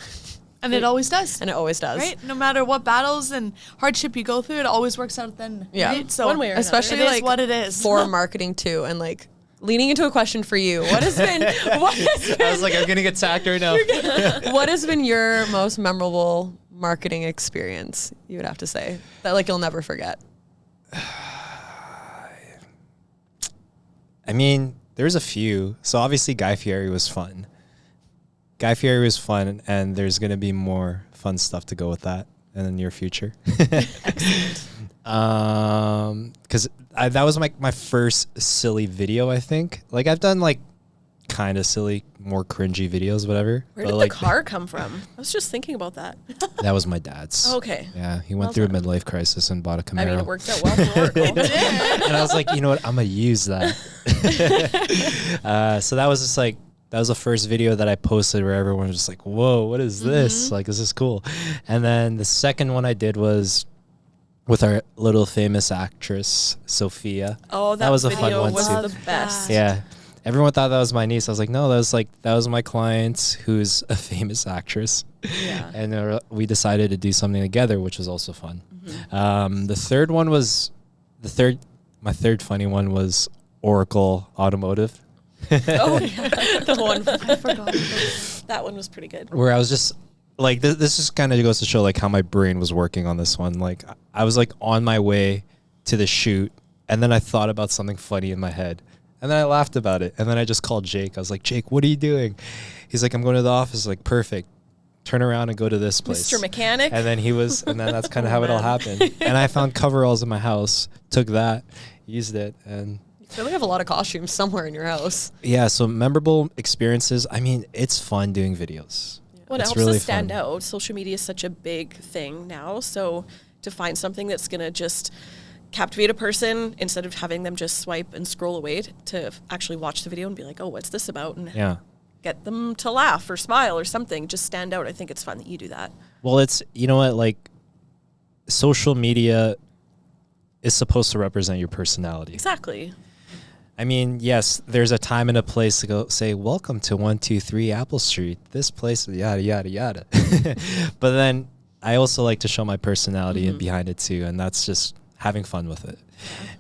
and it always does. And it always does. Right? No matter what battles and hardship you go through, it always works out then. Yeah. Right? So One way or another. Especially It is like what it is. for marketing too. And like leaning into a question for you. What has been I was like, I'm gonna get attacked right now. what has been your most memorable marketing experience, you would have to say, that like you'll never forget? I mean, there's a few. So obviously, Guy Fieri was fun. Guy Fieri was fun, and there's gonna be more fun stuff to go with that in the near future. Because that was my first silly video. I think like I've done like kind of silly, more cringy videos, whatever. Where but, did like, the car come from? I was just thinking about that. That was my dad's. Okay. Yeah, he went Well through a done. midlife crisis and bought a Camaro. I mean, it worked out well for Oracle. And I was like, you know what? I'm gonna use that. So that was just like that was the first video that I posted where everyone was just like, "Whoa, what is this? Like, this is cool." And then the second one I did was with our little famous actress Sophia. Oh, that was a video fun one was too. the best. Yeah. Everyone thought that was my niece. I was like, no, that was my client who's a famous actress. Yeah. And we decided to do something together, which was also fun. The third one was my third funny one was Oracle Automotive, Oh, yeah. The one. I forgot. That one was pretty good. where I was just like, this just kind of goes to show like how my brain was working on this one. Like I was like on my way to the shoot, and then I thought about something funny in my head. And then I laughed about it. And then I just called Jake. I was like, Jake, what are you doing? He's like, I'm going to the office. Like, perfect. Turn around and go to this place. Mr. Mechanic. And then and then that's kind of Oh, how it all man. happened. And I found coveralls in my house, took that, used it. And I feel like you have a lot of costumes somewhere in your house. yeah, so memorable experiences. I mean, it's fun doing videos. Well, it It's helps really us stand fun. out. Social media is such a big thing now. So to find something that's going to just captivate a person instead of having them just swipe and scroll away, to actually watch the video and be like, oh, what's this about? And Yeah. get them to laugh or smile or something. Just stand out. I think it's fun that you do that. Well, it's, you know what, like, social media is supposed to represent your personality. Exactly. I mean, yes, there's a time and a place to go say, welcome to 123 Apple Street. This place, yada, yada, yada. But then I also like to show my personality behind it too. And that's just having fun with it.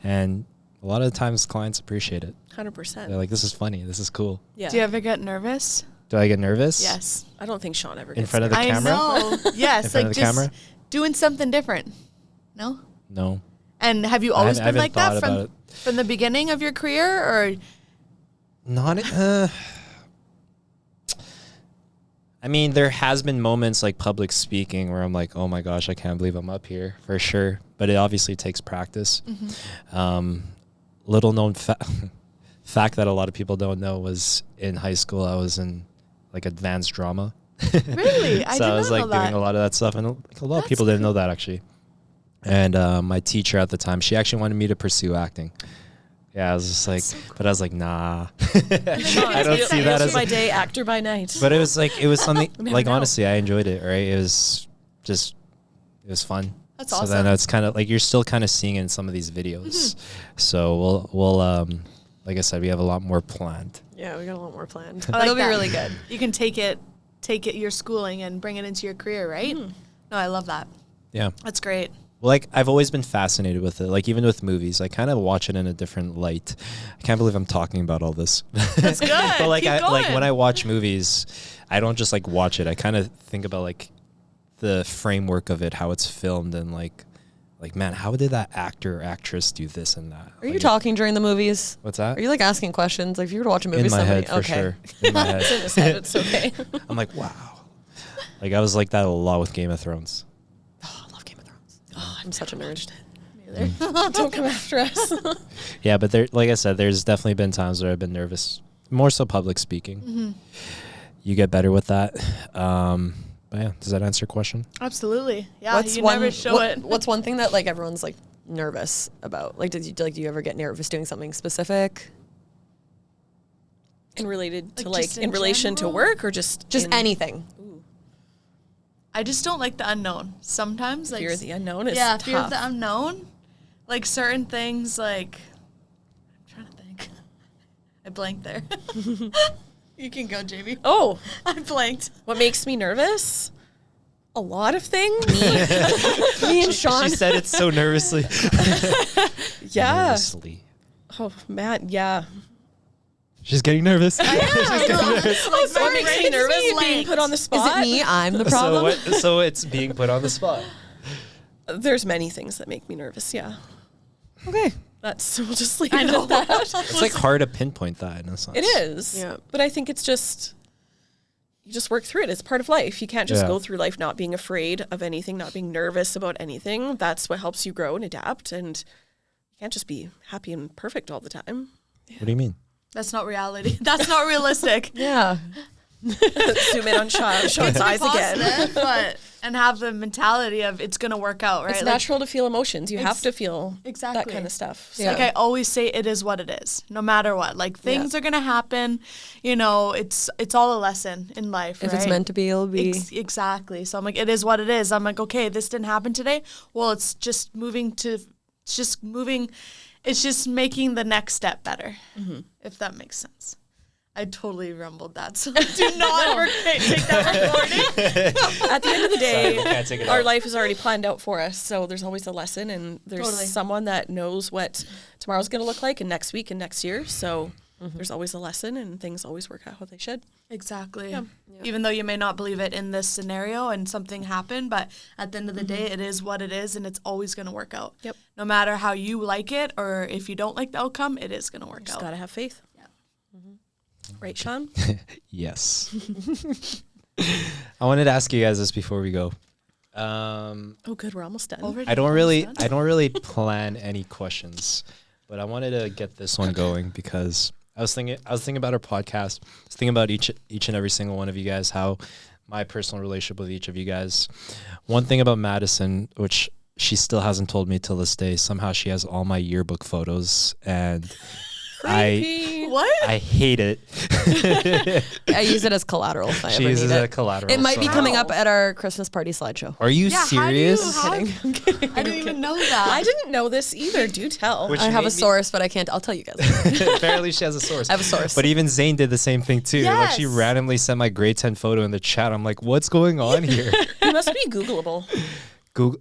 And a lot of the times clients appreciate it. 100%. They're like, this is funny. This is cool. Yeah. Do you ever get nervous? Do I get nervous? Yes. I don't think Sean ever In gets front of the I camera? know. Yes, In front like of the just camera? doing something different. No? No. And have you I always haven't been like that thought about from the beginning of your career, or Not. I mean, there has been moments like public speaking where I'm like, oh my gosh, I can't believe I'm up here for sure. But it obviously takes practice. Little known fact that a lot of people don't know was in high school I was in like advanced drama. really? I So did I was not like know that. doing a lot of that stuff, and like, a lot of That's people didn't know that actually. And my teacher at the time, she actually wanted me to pursue acting. Yeah, I was just like, but I was like, nah. I don't see that as by day, actor by night. But it was like, it was something never like, know. honestly, I enjoyed it, right? It was just, it was fun. That's So awesome. then it's kind of like, you're still kind of seeing it in some of these videos. So we'll, like I said, we have a lot more planned. Yeah, we got a lot more planned. I like That'll be that. really good. You can take it your schooling and bring it into your career, right? No, I love that. Yeah. That's great. Well, like I've always been fascinated with it. Like even with movies, I kind of watch it in a different light. I can't believe I'm talking about all this. That's good. But like, Keep like going. when I watch movies, I don't just like watch it. I kind of think about like the framework of it, how it's filmed, and like man, how did that actor or actress do this and that? Are you Like, talking during the movies? What's that? Are you like asking questions? Like if you were to watch a movie, in my somebody, head for okay. sure. In my head. in his head, it's okay. I'm like, wow. Like I was like that a lot with Game of Thrones. Oh, I love Game of Thrones. Oh, I'm such a nerd. Don't come after us. Yeah, but there, like I said, there's definitely been times where I've been nervous, more so public speaking. Mm-hmm. You get better with that. But yeah, does that answer your question? Absolutely. Yeah, you never show it. What's one thing that like everyone's like nervous about? Like, do you ever get nervous doing something specific? And related to Like, like just in in relation to general? work or just Just in anything. I just don't like the unknown. Sometimes, like fear of the unknown is yeah, tough. fear of the unknown. Like certain things, like I'm trying to think. I blanked there. You can go, Jamie. Oh, I blanked. what makes me nervous? A lot of things. Me and Sean. She said it so nervously. Yeah. Nervously. Oh, Matt. Yeah. She's getting nervous. What makes me nervous? Being blanked. put on the Is spot. it me? I'm the So problem. what? So it's being put on the spot. There's many things that make me nervous. Yeah. Okay. That's we'll just leave it at that. It's like hard to pinpoint that in a sense. It is. Yeah. But I think it's just you just work through it. It's part of life. You can't just Yeah. go through life not being afraid of anything, not being nervous about anything. That's what helps you grow and adapt. And you can't just be happy and perfect all the time. What do you mean? That's not reality. That's not realistic. Yeah. Zoom in on Sean's eyes again. Positive, but and have the mentality of it's gonna work out, right? It's Like, natural to feel emotions. You have Ex- to feel that exactly. kind of stuff. Yeah. Like I always say, it is what it is, no matter what. Like things are gonna happen. You know, it's all a lesson in life. If it's right? meant to be, it'll be. Exactly. So I'm like, it is what it is. I'm like, okay, this didn't happen today. Well, it's just moving. It's just making the next step better, if that makes sense. I totally rumbled that, so do not take that recording. At the end of the Sorry, we day, can't take it our out. life is already planned out for us. So there's always a lesson, and there's Totally. someone that knows what tomorrow's going to look like, and next week and next year. So there's always a lesson, and things always work out how they should. Exactly. Even though you may not believe it in this scenario and something happened, but at the end of the day, it is what it is, and it's always going to work out. Yep. No matter how you like it, or if you don't like the outcome, it is going to work Just out. got to have faith. Yeah. Right, Sean? Yes. I wanted to ask you guys this before we go. Oh, good. We're almost done. Already I don't almost done? really plan any questions, but I wanted to get this one going because I was thinking about our podcast. I was thinking about each and every single one of you guys, how my personal relationship with each of you guys. One thing about Madison, which she still hasn't told me till this day, somehow she has all my yearbook photos, and Creepy. What? I hate it. I use it as collateral if I She ever uses need it it. as collateral. It might be so- coming up at our Christmas party slideshow. Are you Yeah, how do you serious? have- I'm kidding. I didn't even know that. I didn't know this either. Do tell. Which I have made a me- source, but I can't. I'll tell you guys. Apparently, she has a source. I have a source. But even Zane did the same thing too. Like she Yes. randomly sent my grade 10 photo in the chat. I'm like, what's going on here? You must be Googleable. Google.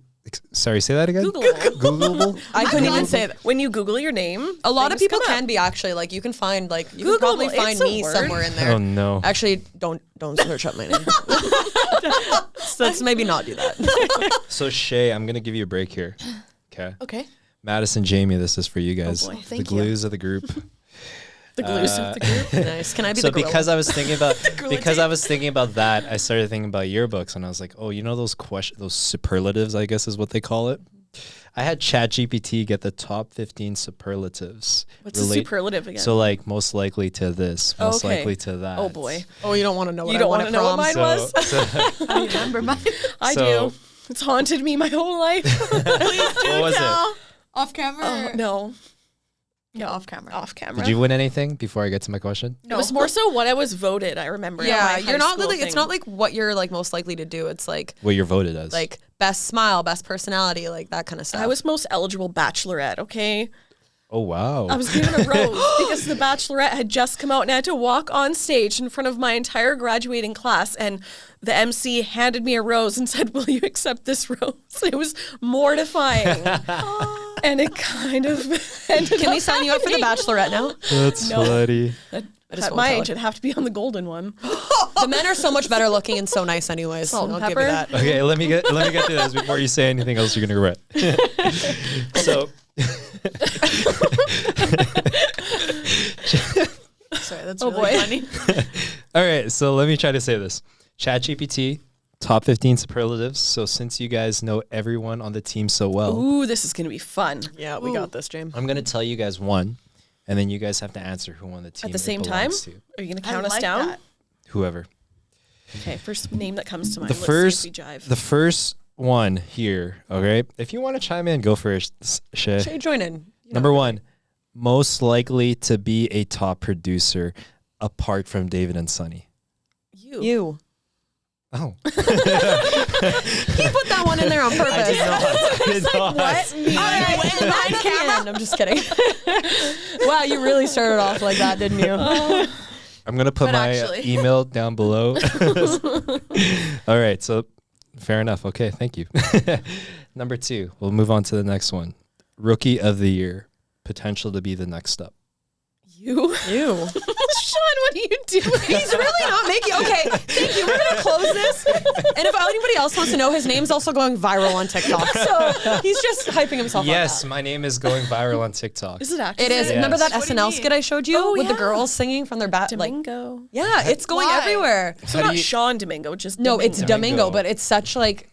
Sorry, say that again. Googleable. Googleable. I couldn't even say that. When you Google your name, A lot of things people come up. can be actually like you can find like you Googleable, can probably it's find a me word. somewhere in there. Oh no. Actually, don't search up my name. So let's maybe not do that. So Shay, I'm gonna give you a break here. Okay. Okay. Madison, Jamie, this is for you guys. boy. The Thank you. glues of the group. The glues of the group. Nice. Can I be So the gorilla? because I was thinking about that, I started thinking about yearbooks, and I was like, oh, you know those those superlatives, I guess is what they call it. I had ChatGPT get the top 15 superlatives. What's a superlative again? So like most likely to this, most Okay. likely to that. Oh boy. Oh, you don't want to know what You I don't want wanna it know what from. mine was? I remember mine. I So- do. It's haunted me my whole life. What was it? Off camera? Oh, no, Yeah, off camera. off camera. Did you win anything before I get to my question? It was more so what I was voted. I remember. at Yeah, my you're high not school really. It's thing. not like what you're like most likely to do. It's like What you're voted as? best smile, best personality, like that kind of stuff. I was most eligible bachelorette. Okay, oh wow. I was given a rose because the Bachelorette had just come out and I had to walk on stage in front of my entire graduating class. And the MC handed me a rose and said, "Will you accept this rose?" It was mortifying. And it kind of ended Can we up sign you up for the happening. Bachelorette now? That's No. funny. just At won't my tell age, it. it'd have to be on the golden one. The men are so much better looking and so nice, anyways. Salt and I'll give you pepper. that. Okay, let me get through this before you say anything else you're gonna regret. So Sorry, that's Oh, really boy. funny. all right, so let me try to say this. ChatGPT, top 15 superlatives. So since you guys know everyone on the team so well, Ooh, this is gonna be fun. Yeah, we got this, James. I'm gonna tell you guys one, and then you guys have to answer who on the team At the it same time, belongs to. are you gonna I count us like down? that. Whoever. Okay, first name that comes to mind. The Let's first, see if we jive. the first one here. Okay, if you want to chime in, go for it, Shay. Shay, join in. Number one, most likely to be a top producer apart from David and Sunny. You. Oh, He put that one in there on purpose. I did not. What? Me? All right, and then at the end, I'm just kidding. Wow, you really started off like that, didn't you? I'm gonna put But my actually- email down below. All right, so fair enough. Okay, thank you. Number two, we'll move on to the next one. Rookie of the year, potential to be the next up. You? You. Sean, what are you doing? He's really not making. Okay, thank you. We're gonna close this. And if anybody else wants to know, his name's also going viral on TikTok. So he's just hyping himself Yes, up. my name is going viral on TikTok. Is it actually? It is. Yes. Remember that What do you SNL mean? skit I showed you Oh, with the yeah. girls singing from their like? Domingo. Yeah, it's going Why? everywhere. So How do not you- Sean Domingo, just No, Domingo. it's Domingo, Domingo. but it's such like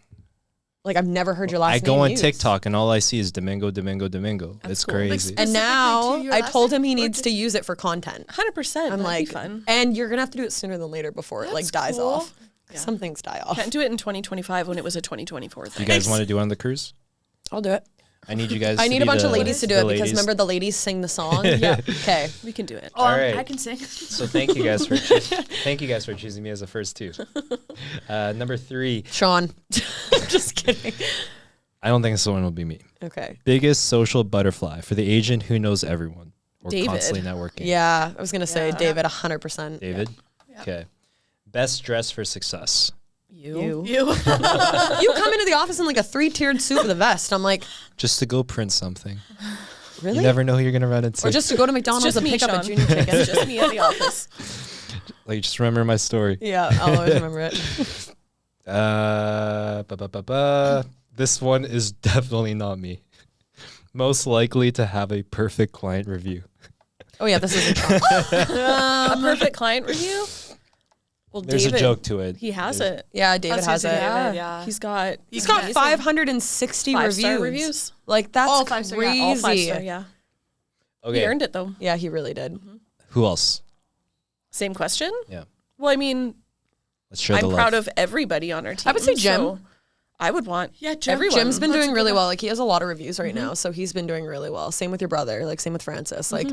I've never heard your last I name go on used. TikTok and all I see is Domingo, Domingo, Domingo. It's cool. crazy. And Specifically now to your I last told him name, he or needs just- to use it for content. 100%. I'm That'd like, be fun. and you're gonna have to do it sooner than later before it like That's dies cool. off. Yeah. Some things die off. Can't do it in 2025 when it was a 2024 you thing. guys want to do it on the cruise? I'll do it. I need you guys. I to need be a bunch of the- ladies to do the it because ladies. remember the ladies sing the song. Yeah. Okay. We can do it. Oh, All right. I can sing. So thank you guys for thank you guys for choosing me as the first two. Number three, Sean. Just kidding. I don't think this one will be me. Okay. Biggest social butterfly for the agent who knows everyone or David. constantly networking. Yeah, I was gonna say Yeah. David, 100%. David. Okay. Best dress for success. You. You. You come into the office in like a 3-tiered suit with a vest. I'm like, Just to go print something. really? You never know who you're gonna run into. Or just to go to McDonald's just and me, pick up a Sean. junior chicken. It's just me at the office. like just remember my story. Yeah, I'll always remember it. This one is definitely not me. Most likely to have a perfect client review. Oh yeah, this isn't Sean. A perfect client review? Well, There's David, a joke to it. He has it. Yeah, David That's has usually it. David. Yeah. Yeah. He's got He's got amazing 560 5-star reviews. reviews. Like that's All 5-star, crazy. yeah, All 5-star, yeah. He Okay. earned it though. Yeah, he really did. Who else? Same question? Yeah. Well, I mean, Let's share the I'm love. proud of everybody on our team. I would say Jem. so I would want Jim. everyone. Jim's been That's doing a really good well. Like he has a lot of reviews right now, so he's been doing really well. Same with your brother, like same with Francis. Like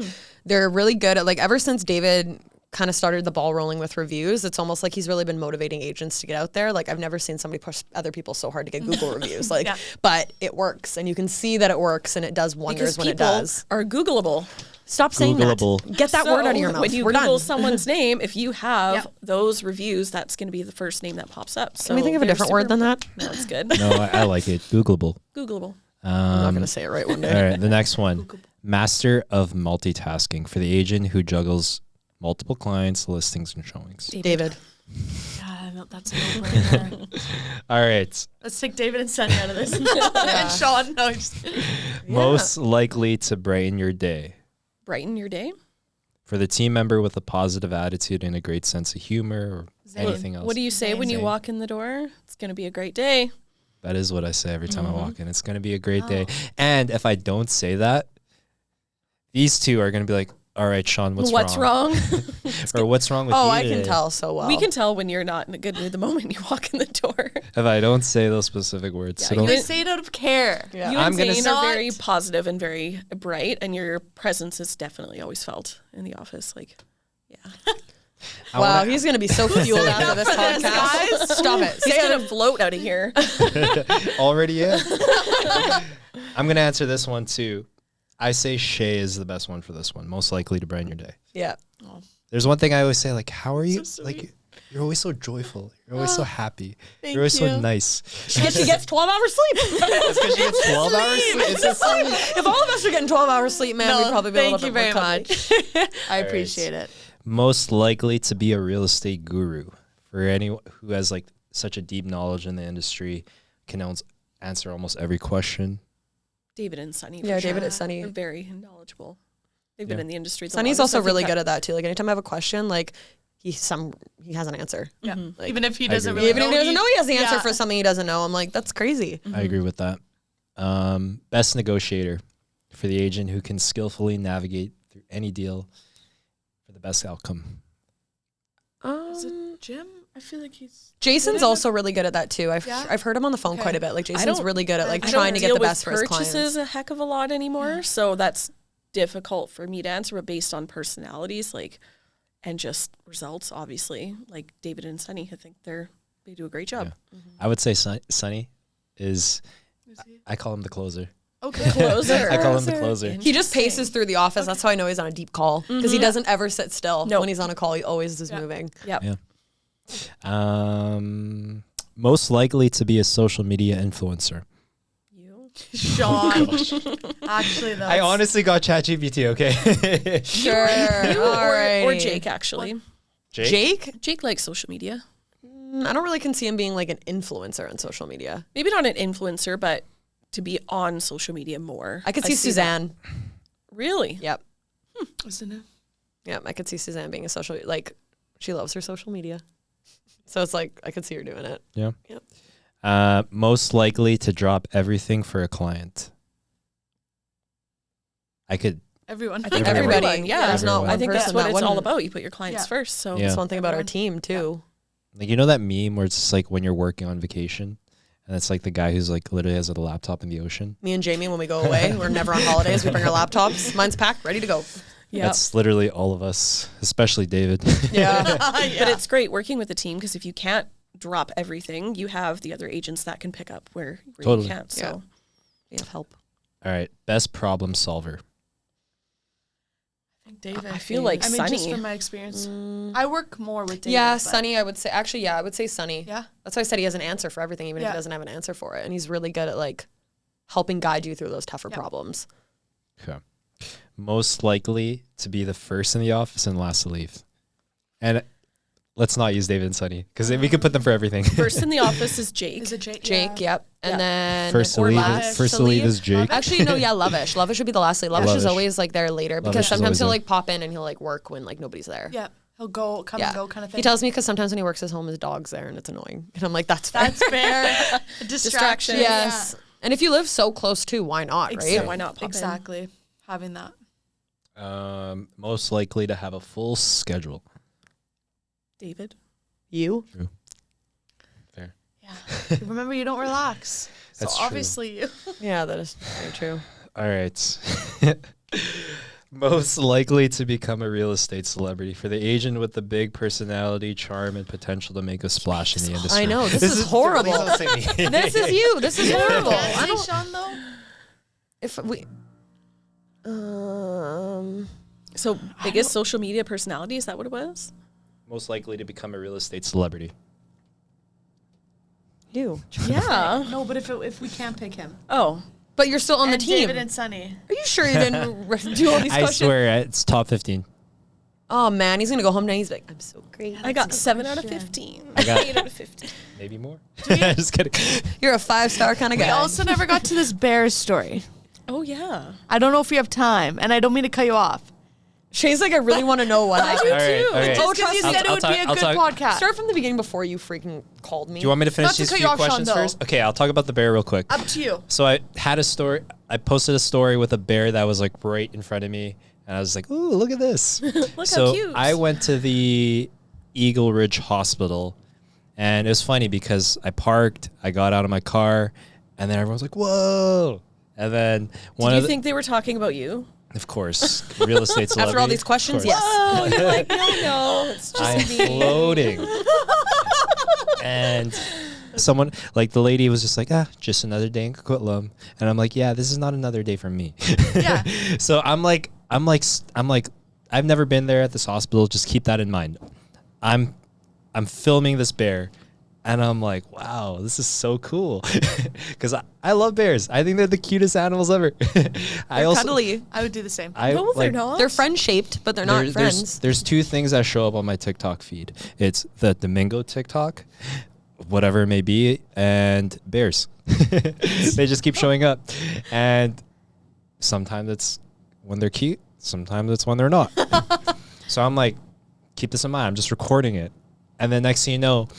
they're really good at like ever since David kind of started the ball rolling with reviews, it's almost like he's really been motivating agents to get out there. Like I've never seen somebody push other people so hard to get Google reviews. Like, but it works, and you can see that it works, and it does wonders because when it people does. are Googleable. Stop saying that. Googleable. Get that word out of your So mouth. When you We're Google done. someone's name, if you have those reviews, that's going to be the first name that pops up. So Can we think of a they're different word than that? No, it's good. No, I like it. Googleable. Googleable. I'm not gonna say it right one day. All right, the next one. Master of multitasking for the agent who juggles multiple clients, listings, and showings. David. Yeah, no, that's a no-brainer. All right. Let's take David and Sunny out of this. And Sean. No, just Most likely to brighten your day. Brighten your day. For the team member with a positive attitude and a great sense of humor or Zane. anything else. What do you say when you Zane. walk in the door? It's going to be a great day. That is what I say every time I walk in. It's going to be a great day. And if I don't say that, these two are going to be like, all right, Sean, what's wrong? Or what's wrong with you I today? can tell so well. We can tell when you're not in a good mood the moment you walk in the door. If I don't say those specific words. Yeah, so don't, you say it out of care. Yeah. You I'm and gonna Zane not- are very positive and very bright, and your presence is definitely always felt in the office. Like, yeah. I Wow, wanna- he's gonna be so fueled after this for this, podcast. guys. Stop it. He's Say going it. to float out of here. already in. I'm going to answer this one too. I say Shay is the best one for this one. Most likely to brighten your day. Yeah. There's one thing I always say, like, how are you? So Like, sweet. you're always so joyful. You're always so happy. Thank You're always you. so nice. She gets 12 hours sleep. It's because she gets 12 hours sleep. It's just If all of us are getting 12 hours sleep, man, we'd probably be a thank little you bit very more cuddly. much. I appreciate it. most likely to be a real estate guru for anyone who has like such a deep knowledge in the industry, can answer almost every question. David and Sunny. Yeah, for David sure. and Sunny. They're very knowledgeable. They've been Yeah. in the industry. The Sunny's longest. also I think really that- good at that too. Like anytime I have a question, like he has an answer. Yeah. Like, Even if he I doesn't agree. really even if he doesn't know he has the answer yeah. for something he doesn't know, I'm like, that's crazy. I agree with that. Best negotiator for the agent who can skillfully navigate through any deal for the best outcome. Is it Jim? I feel like he's Jason's good at also really good at that too. Yeah? I've heard him on the phone Okay. quite a bit. Like Jason's don't- really good at like I trying don't to get deal the with best for his purchases clients. a heck of a lot anymore, so that's difficult for me to answer. But based on personalities, like, and just results, obviously, like David and Sunny, I think they do a great job. I would say Sunny is, Is he? I call him the closer. Okay. Closer. I call him the closer. He just paces through the office. That's how I know he's on a deep call because he doesn't ever sit still. Nope. When he's on a call, he always is moving. Yep. Yeah. Most likely to be a social media influencer. You. Sean. Actually, though. I honestly got ChatGPT, okay? Sure. Or Jake, actually. Jake? Jake likes social media. I don't really can see him being like an influencer on social media. Maybe not an influencer, but to be on social media more. I could see that. Suzanne. Really? Yep. Isn't it? Yep. I could see Suzanne being a social, like, she loves her social media. So it's like, I could see her doing it. Yeah. Yep. Most likely to drop everything for a client. I could. Everyone. I think Everyone. everybody. Yeah. There's not Everyone. one I think person that's what that it's all wouldn't. about. You put your clients Yeah. first. So Yeah. That's one thing about our Everyone. team too. Like, you know that meme where it's just like when you're working on vacation and it's like the guy who's like literally has a laptop in the ocean? Me and Jamie, when we go away, we're never on holidays. We bring our laptops. Mine's packed, ready to go. yeah. That's literally all of us, especially David. Yeah. But it's great working with a team because if you can't drop everything, you have the other agents that can pick up where Totally. you can't. So We have help. All right. Best problem solver. I think David. I feel like I mean, just Sunny. from my experience, I work more with David. Yeah, but- Sunny, I would say. Actually, yeah, I would say Sunny. Yeah. That's why I said he has an answer for everything, even if Yeah. he doesn't have an answer for it. And he's really good at like helping guide you through those tougher problems. Okay. Most likely to be the first in the office and last to leave. And let's not use David and Sunny because we could put them for everything. first in the office is Jake. Is it Jake? Jake, Yeah. yep. And Yeah. then First to Or leave, last first to to leave leave. is Jake. actually, no, yeah, Lovish. Lovish would be the last lead. Lovish is Lovish. always like there later because Lovish is sometimes always he'll there. like pop in and he'll like work when like nobody's there. Yeah. He'll go, come Yeah. and go kind of thing. He tells me because sometimes when he works at home, his dog's there and it's annoying. And I'm like, that's fair. That's fair. A distraction. Yes. And if you live so close to, why not, right? So why not pop in? Exactly. Having that. Most likely to have a full schedule. David. You? Fair. Yeah. Remember, you don't relax. So That's true. obviously you. Yeah, that is very true. All right. Most likely to become a real estate celebrity for the agent with the big personality, charm, and potential to make a splash in the industry. I know, this is horrible. Please don't say me. This is you. This is horrible. I Say, don't. Sean, though? If we. So biggest social media personality, is that what it was? Most likely to become a real estate celebrity. You. Yeah. No, but if we can't pick him. Oh. But you're still on the And team. David and Sunny. Are you sure you didn't do all these I questions? swear it's top 15. Oh man, he's gonna go home now. He's like, I'm so great. I got 7 out of 15. I got- 8 out of 15. Maybe more. Just kidding. You're a 5-star kind of We guy. also never got to this Bears story. Oh, yeah. I don't know if we have time, and I don't mean to cut you off. Shay's like, I really want to know what happened. All right, okay. Just because you I'll- said it I'll would talk- be a I'll good talk- podcast. Start from the beginning before you freaking called me. Do you want me to finish Not to these cut few you off, Sean, questions though. first? Okay, I'll talk about the bear real quick. Up to you. So I had a story. I posted a story with a bear that was like right in front of me, and I was like, "Ooh, look at this!" Look So how cute. I went to the Eagle Ridge Hospital, and it was funny because I parked, I got out of my car, and then everyone was like, "Whoa!" And then one Did of you think they were talking about you? of course, real estate celebrity. After all these questions, of course. yes. Oh, you're like, no, it's just I'm me. floating. And someone, like the lady was just like, just another day in Coquitlam. And I'm like, yeah, this is not another day for me. Yeah. So I'm like, I've never been there at this hospital. Just keep that in mind. I'm filming this bear. And I'm like, wow, this is so cool. Because I love bears. I think they're the cutest animals ever. They're cuddly. I would do the same. No, they're not. They're friend shaped, but they're not friends. There's two things that show up on my TikTok feed. It's the Domingo TikTok, whatever it may be, and bears. They just keep showing up. And sometimes it's when they're cute, sometimes it's when they're not. So I'm like, keep this in mind. I'm just recording it. And then next thing you know,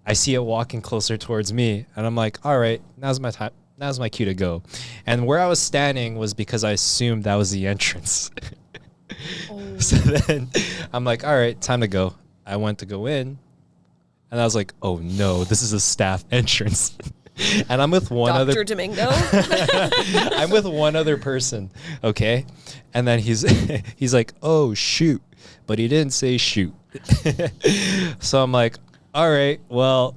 I see it walking closer towards me, and I'm like, all right, now's my time. Now's my cue to go. And where I was standing was because I assumed that was the entrance. So then I'm like, all right, time to go. I went to go in, and I was like, oh no, this is a staff entrance. And I'm with one Dr. other Domingo. I'm with one other person, okay? And then he's like, "Oh, shoot." But he didn't say shoot. So I'm like, "All right, well,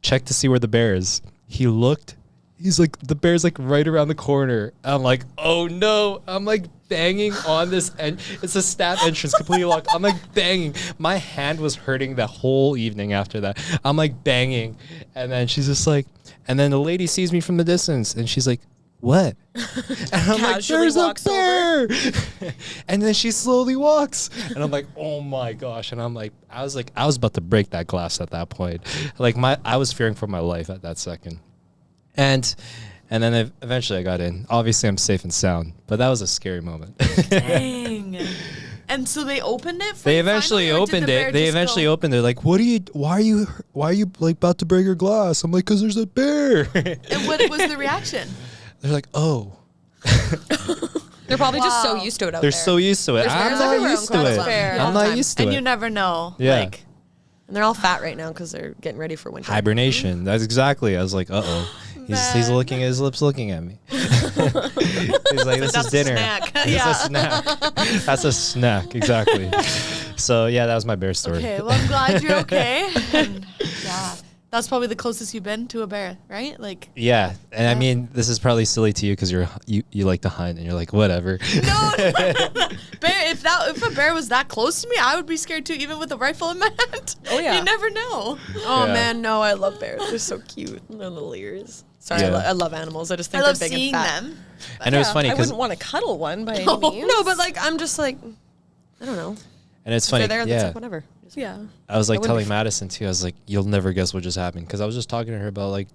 check to see where the bear is." He looked. He's like, the bear's like right around the corner. I'm like, "Oh no." I'm like banging on this, and it's a staff entrance completely locked. I'm like banging. My hand was hurting the whole evening after that. I'm like banging. And then she's just like, and then the lady sees me from the distance, and she's like, "What?" And I'm like, Casually "There's a walks bear." And then she slowly walks, and I'm like, "Oh my gosh!" And I'm like, I was about to break that glass at that point. Like I was fearing for my life at that second. And then eventually I got in. Obviously, I'm safe and sound, but that was a scary moment. Dang. And so they opened it for They you eventually finally, or did opened the bear it. They just eventually go- opened it. Like, why are you like about to break your glass? I'm like, "'Cause there's a bear." And what was the reaction? They're like, "Oh." They're probably just so Wow. used to it out They're there. so used to it. There's I'm bears not everywhere used in to it. Coquitlam. Fair. I'm All the not time. used to And it. you never know. Yeah. Like, And they're all fat right now because they're getting ready for winter. Hibernation. That's exactly. I was like, uh-oh. He's looking, his lips looking at me. He's like, this is dinner. snack. It's Yeah. a snack. That's a snack, exactly. So yeah, that was my bear story. okay, well, I'm glad you're okay. And yeah, that's probably the closest you've been to a bear, right? Like, Yeah, and I mean, this is probably silly to you because you like to hunt, and you're like, whatever. no. Bear. If a bear was that close to me, I would be scared too, even with a rifle in my hand. Oh, yeah. You never know. Oh Yeah. man, no, I love bears. They're so cute. Their little ears. Sorry, Yeah. I love animals. I just I think love they're big seeing and fat. them. And it was Yeah, funny I because, wouldn't want to cuddle one by any means. No, but like I'm just like, I don't know. and it's If funny. they're there, that's Yeah, like whatever. Just- Yeah. I was like wouldn't telling be- Madison too. I was like, you'll never guess what just happened because I was just talking to her about like,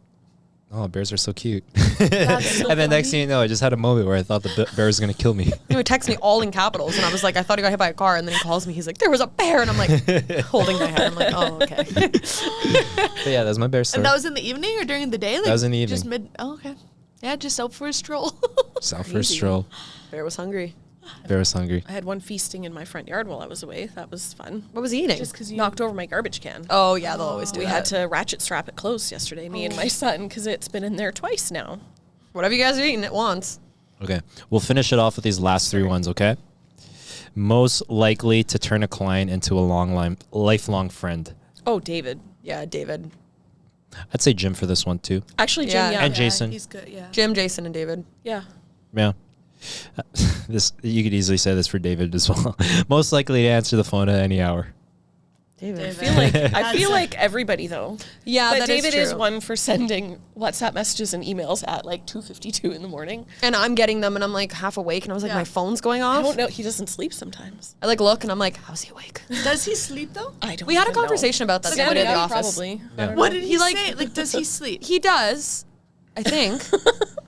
oh, bears are so cute. That's so And then next funny. thing you know, I just had a moment where I thought the bear was gonna kill me. He would text me all in capitals, and I was like, I thought he got hit by a car, and then he calls me. He's like, there was a bear, and I'm like, holding my head. I'm like, oh, okay. But yeah, that's my bear story. And that was in the evening or during the day? Like, was in the Just evening. mid. Oh, okay. Yeah, just out for a stroll. South for a stroll. Bear was hungry. Bear was hungry. I had one feasting in my front yard while I was away. That was fun. What was he eating? Just because you Knocked over my garbage can. Oh yeah, they'll always do We that. had to ratchet strap it closed yesterday, me and my son, because it's been in there twice now. Whatever you guys are eating at once. Okay, we'll finish it off with these last 3 ones, okay? Most likely to turn a client into a lifelong friend. Oh, David. Yeah, David, I'd say Jim for this one too. Actually, Jim, Yeah. yeah. And Jason. He's good. Yeah. Jim, Jason, and David. Yeah. Yeah. This you could easily say this for David as well. Most likely to answer the phone at any hour. David. I feel like everybody, though. Yeah, But that David is is true. one for sending WhatsApp messages and emails at like 2:52 in the morning. And I'm getting them, and I'm like half awake, and I was like, Yeah. my phone's going I off. don't know. He doesn't sleep sometimes. I like look, and I'm like, how's he awake? Does he sleep though? I don't We had a even know. conversation about that the other Somebody day at the else office. Probably. Yeah. I don't What know. did He, he like- say? Like, does he sleep? He does, I think.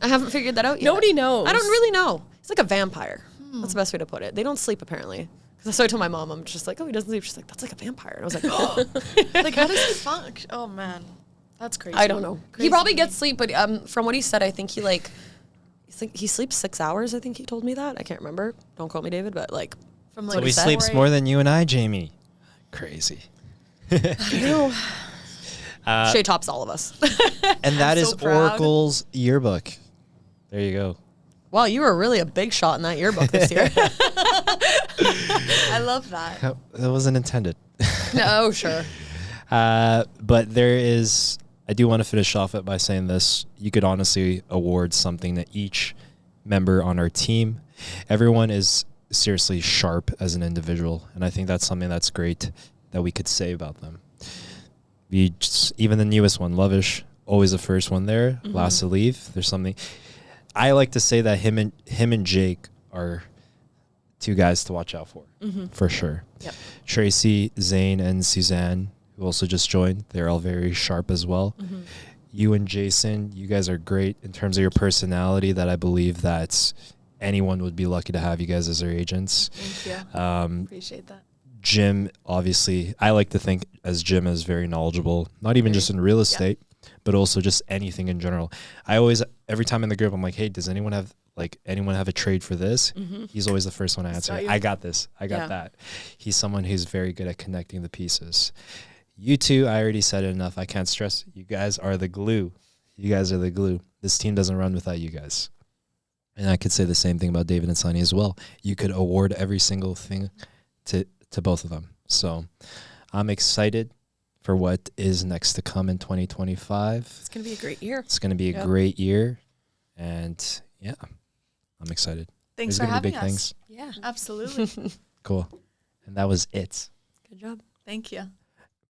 I haven't figured that out yet. Nobody knows. I don't really know. He's like a vampire. That's the best way to put it. They don't sleep apparently. Because so I told my mom, I'm just like, oh, he doesn't sleep. She's like, that's like a vampire. And I was like, oh, Like, how does he function? Oh man, that's crazy. I don't know. He Crazy. probably gets sleep, but from what he said, I think he sleeps 6 hours. I think he told me that. I can't remember. Don't quote me, David. But like, From So like he He said- sleeps more than you and I, Jamie. Crazy. Shay tops all of us. And that I'm is so proud. Oracle's yearbook. There you go. Wow, you were really a big shot in that yearbook this year. I love that. That wasn't intended. Oh, sure. But there is, I do want to finish off it by saying this. You could honestly award something to each member on our team. Everyone is seriously sharp as an individual. And I think that's something that's great that we could say about them. Even the newest one, Lovish, always the first one there, last to leave. There's something. I like to say that him and Jake are 2 guys to watch out for sure. Yep. Tracy, Zane, and Suzanne, who also just joined, they're all very sharp as well. You and Jason, you guys are great in terms of your personality. That I believe that anyone would be lucky to have you guys as their agents. Thank you. Appreciate that. Jim, obviously, I like to think as Jim is very knowledgeable, not even just in real estate, but also just anything in general. I always, every time in the group, I'm like, hey, does anyone have a trade for this? He's always the first one to answer. got you. I got this. I got Yeah. that. He's someone who's very good at connecting the pieces. You two, I already said it enough. I can't stress. You guys are the glue. You guys are the glue. This team doesn't run without you guys. And I could say the same thing about David and Sonny as well. You could award every single thing to both of them. So I'm excited for what is next to come in 2025. It's going to be a great year. It's going to be a Yep. great year. And yeah, I'm excited. Thanks There's for gonna be having big us. things. Yeah. Absolutely. Cool. And that was it. Good job. Thank you.